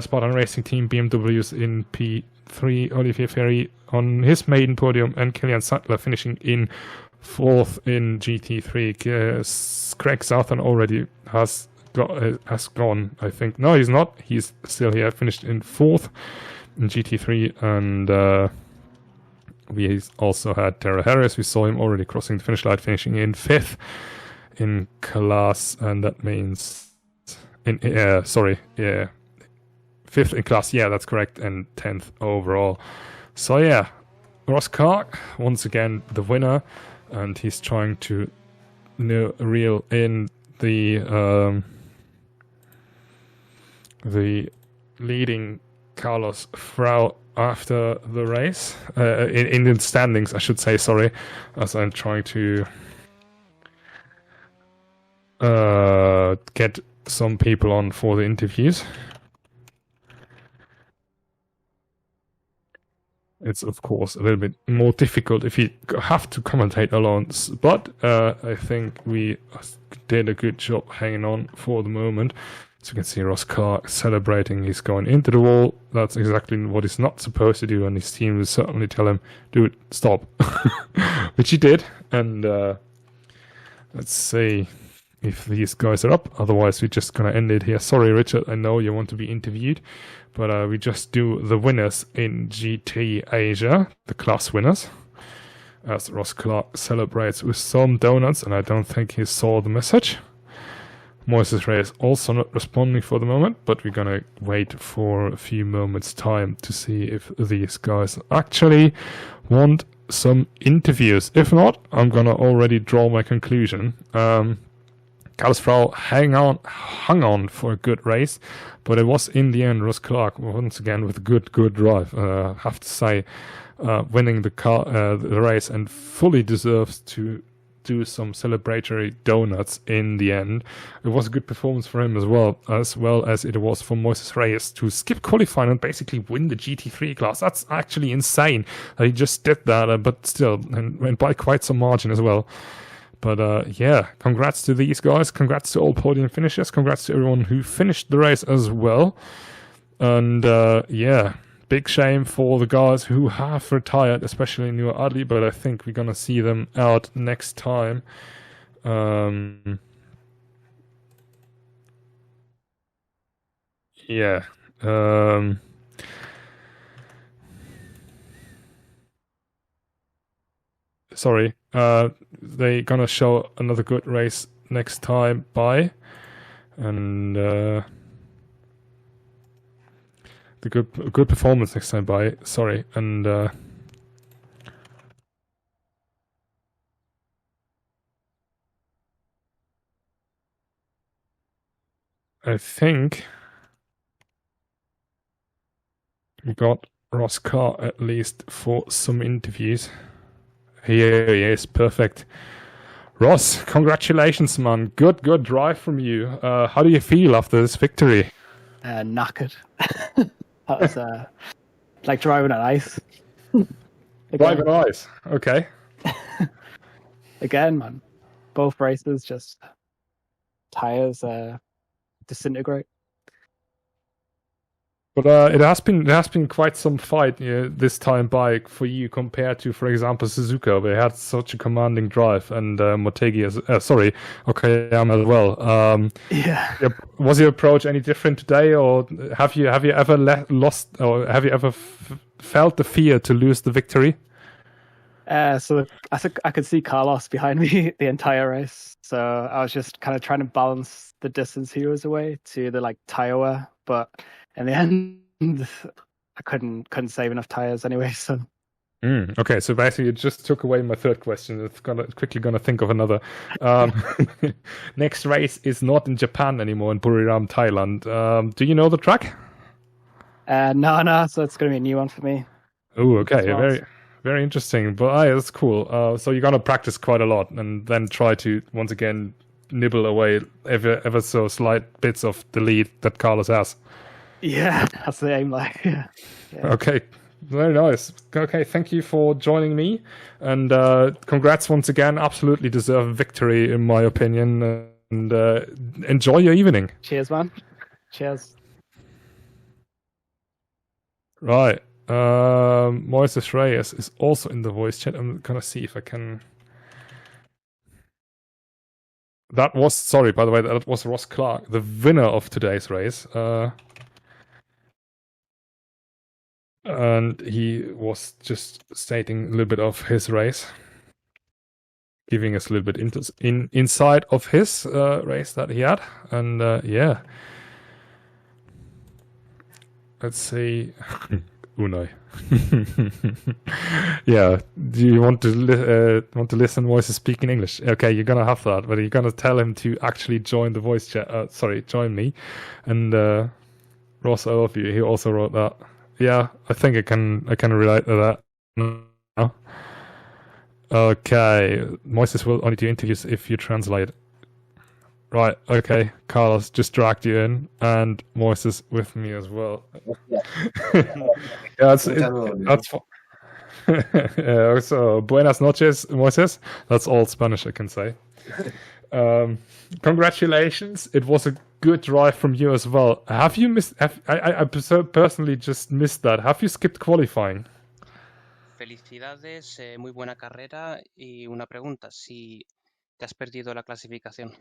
Spartan Racing Team BMWs in P3. Olivier Ferry on his maiden podium, and Kilian Sattler finishing in fourth in GT3. Craig Southern already has gone, I think. No, he's not. He's still here, finished in fourth in GT3, and we also had Tara Harris. We saw him already crossing the finish line, finishing in fifth in class, and that means fifth in class, yeah, that's correct, and 10th overall. So yeah, Ross Clark, once again, the winner, and he's trying to reel in the leading Carlos Frau after the race, in the standings, I should say, sorry, as I'm trying to get some people on for the interviews. It's, of course, a little bit more difficult if you have to commentate alone. But I think we did a good job hanging on for the moment. So you can see Ross Clark celebrating. He's going into the wall. That's exactly what he's not supposed to do. And his team will certainly tell him, dude, stop. Which he did. And let's see if these guys are up. Otherwise, we're just going to end it here. Sorry, Richard, I know you want to be interviewed. But we just do the winners in GT Asia, the class winners, as Ross Clark celebrates with some donuts, and I don't think he saw the message. Moises Reyes also not responding for the moment, but we're gonna wait for a few moments' time to see if these guys actually want some interviews. If not, I'm gonna already draw my conclusion. Carlos Frau hung on for a good race, but it was in the end Ross Clark once again with a good drive. I have to say, winning the race, and fully deserves to do some celebratory donuts in the end. It was a good performance for him as well as it was for Moises Reyes to skip qualifying and basically win the GT3 class. That's actually insane that he just did that, but still, and by quite some margin as well. But yeah, congrats to these guys. Congrats to all podium finishers. Congrats to everyone who finished the race as well. And yeah, big shame for the guys who have retired, especially New Adli, but I think we're gonna see them out next time. Yeah. Sorry. They gonna show another good race next time. Bye. And the good performance next time. Bye. Sorry. And I think we got Ross Carr at least for some interviews. Here he is. Perfect. Ross, congratulations, man. Good drive from you. How do you feel after this victory? Knackered. That was like driving on ice. Driving on ice. Okay. Again, man. Both races, just tires disintegrate. But it has been quite some fight this time by for you compared to, for example, Suzuka. They had such a commanding drive, and Motegi Okayama as well. Yeah. Was your approach any different today, or have you ever lost, or have you ever felt the fear to lose the victory? So I could see Carlos behind me the entire race, so I was just kind of trying to balance the distance he was away to the like tire wear, but in the end, I couldn't save enough tires anyway. So. Okay, so basically, you just took away my third question. It's quickly gonna think of another. Next race is not in Japan anymore, in Buriram, Thailand. Do you know the track? No. So it's gonna be a new one for me. Oh, okay, very interesting. But that's cool. So you're gonna practice quite a lot, and then try to once again nibble away ever so slight bits of the lead that Carlos has. Yeah, that's the aim. Like, yeah. Okay, very nice. Okay, thank you for joining me, and congrats once again. Absolutely deserved victory, in my opinion. And enjoy your evening. Cheers, man. Cheers. Right. Moises Reyes is also in the voice chat. I'm gonna see if I can. That was, sorry, by the way, that was Ross Clark, the winner of today's race. And he was just stating a little bit of his race, giving us a little bit inside of his race that he had. And yeah. Let's see. Unai. Yeah. Do you want to listen voices speak in English? Okay, you're gonna have that, but you're gonna tell him to actually join the voice chat. Join me. And Ross, I love you. He also wrote that. Yeah, I think I can relate to that. Okay, Moises will only do interviews if you translate. Right, okay, Carlos just dragged you in, and Moises with me as well. Yeah, that's so, buenas noches, Moises. That's all Spanish I can say. Congratulations, it was a good drive from you as well. Have you missed? I personally just missed that. Have you skipped qualifying? Felicidades, muy buena carrera. Y una pregunta, si te has perdido la clasificación.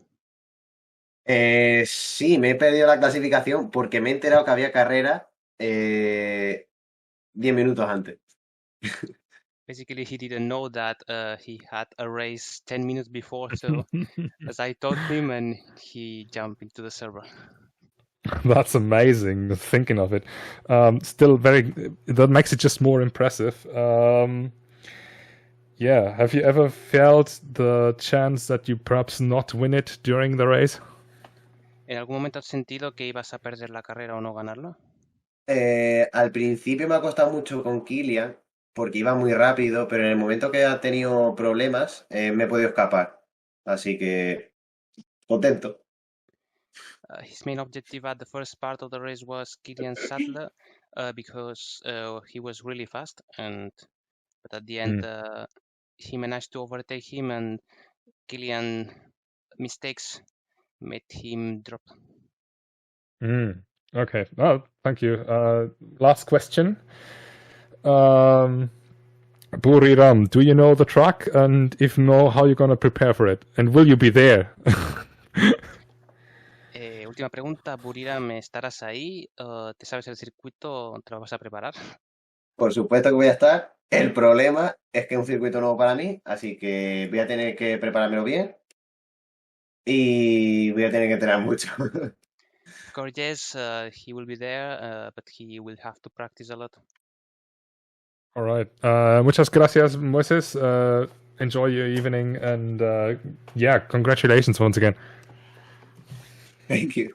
Sí, me he perdido la clasificación porque me he enterado que había carrera 10 minutos antes. Basically, he didn't know that he had a race 10 minutes before, so as I told him, and he jumped into the server. That's amazing, thinking of it. Still that makes it just more impressive. Yeah, have you ever felt the chance that you perhaps not win it during the race? ¿En algún momento has sentido que ibas a perder la carrera o no ganarla? Al principio me ha costado mucho con Kilian porque iba muy rápido, pero en el momento que ha tenido problemas me he podido escapar. Así que contento. His main objective at the first part of the race was Kilian Sadler because he was really fast, but at the end he managed to overtake him, and Kilian mistakes made him drop. Okay. Oh, thank you. Last question. Buriram, do you know the track? And if no, how are you going to prepare for it? And will you be there? Última pregunta, Buriram, ¿estarás ahí? ¿Te sabes el circuito? ¿Te lo vas a preparar? Por supuesto que voy a estar. El problema es que es un circuito nuevo para mí, así que voy a tener que preparármelo bien y voy a tener que entrenar mucho. Of course, yes, he will be there, but he will have to practice a lot. All right. Muchas gracias, Moises. Enjoy your evening. And yeah, congratulations once again. Thank you.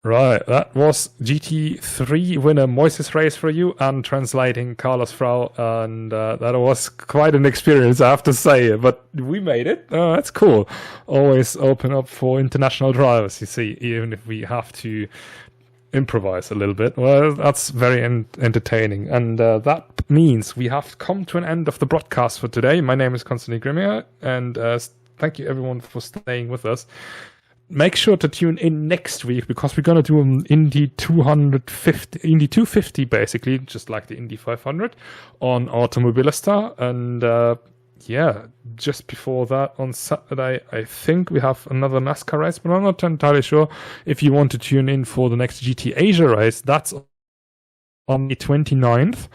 Right, that was GT3 winner Moises Race for you and translating Carlos Frau, and that was quite an experience, I have to say, but we made it. That's cool. Always open up for international drivers, you see, even if we have to improvise a little bit. Well, that's very entertaining, and that means we have come to an end of the broadcast for today. My name is Konstantin Grimmier, and thank you everyone for staying with us. Make sure to tune in next week because we're going to do an Indy 250 basically, just like the Indy 500 on Automobilista. And yeah, just before that on Saturday, I think we have another NASCAR race, but I'm not entirely sure. If you want to tune in for the next GT Asia race, that's on the 29th.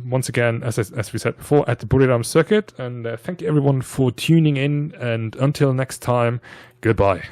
Once again, as we said before, at the Buriram circuit. And thank you everyone for tuning in. And until next time, goodbye.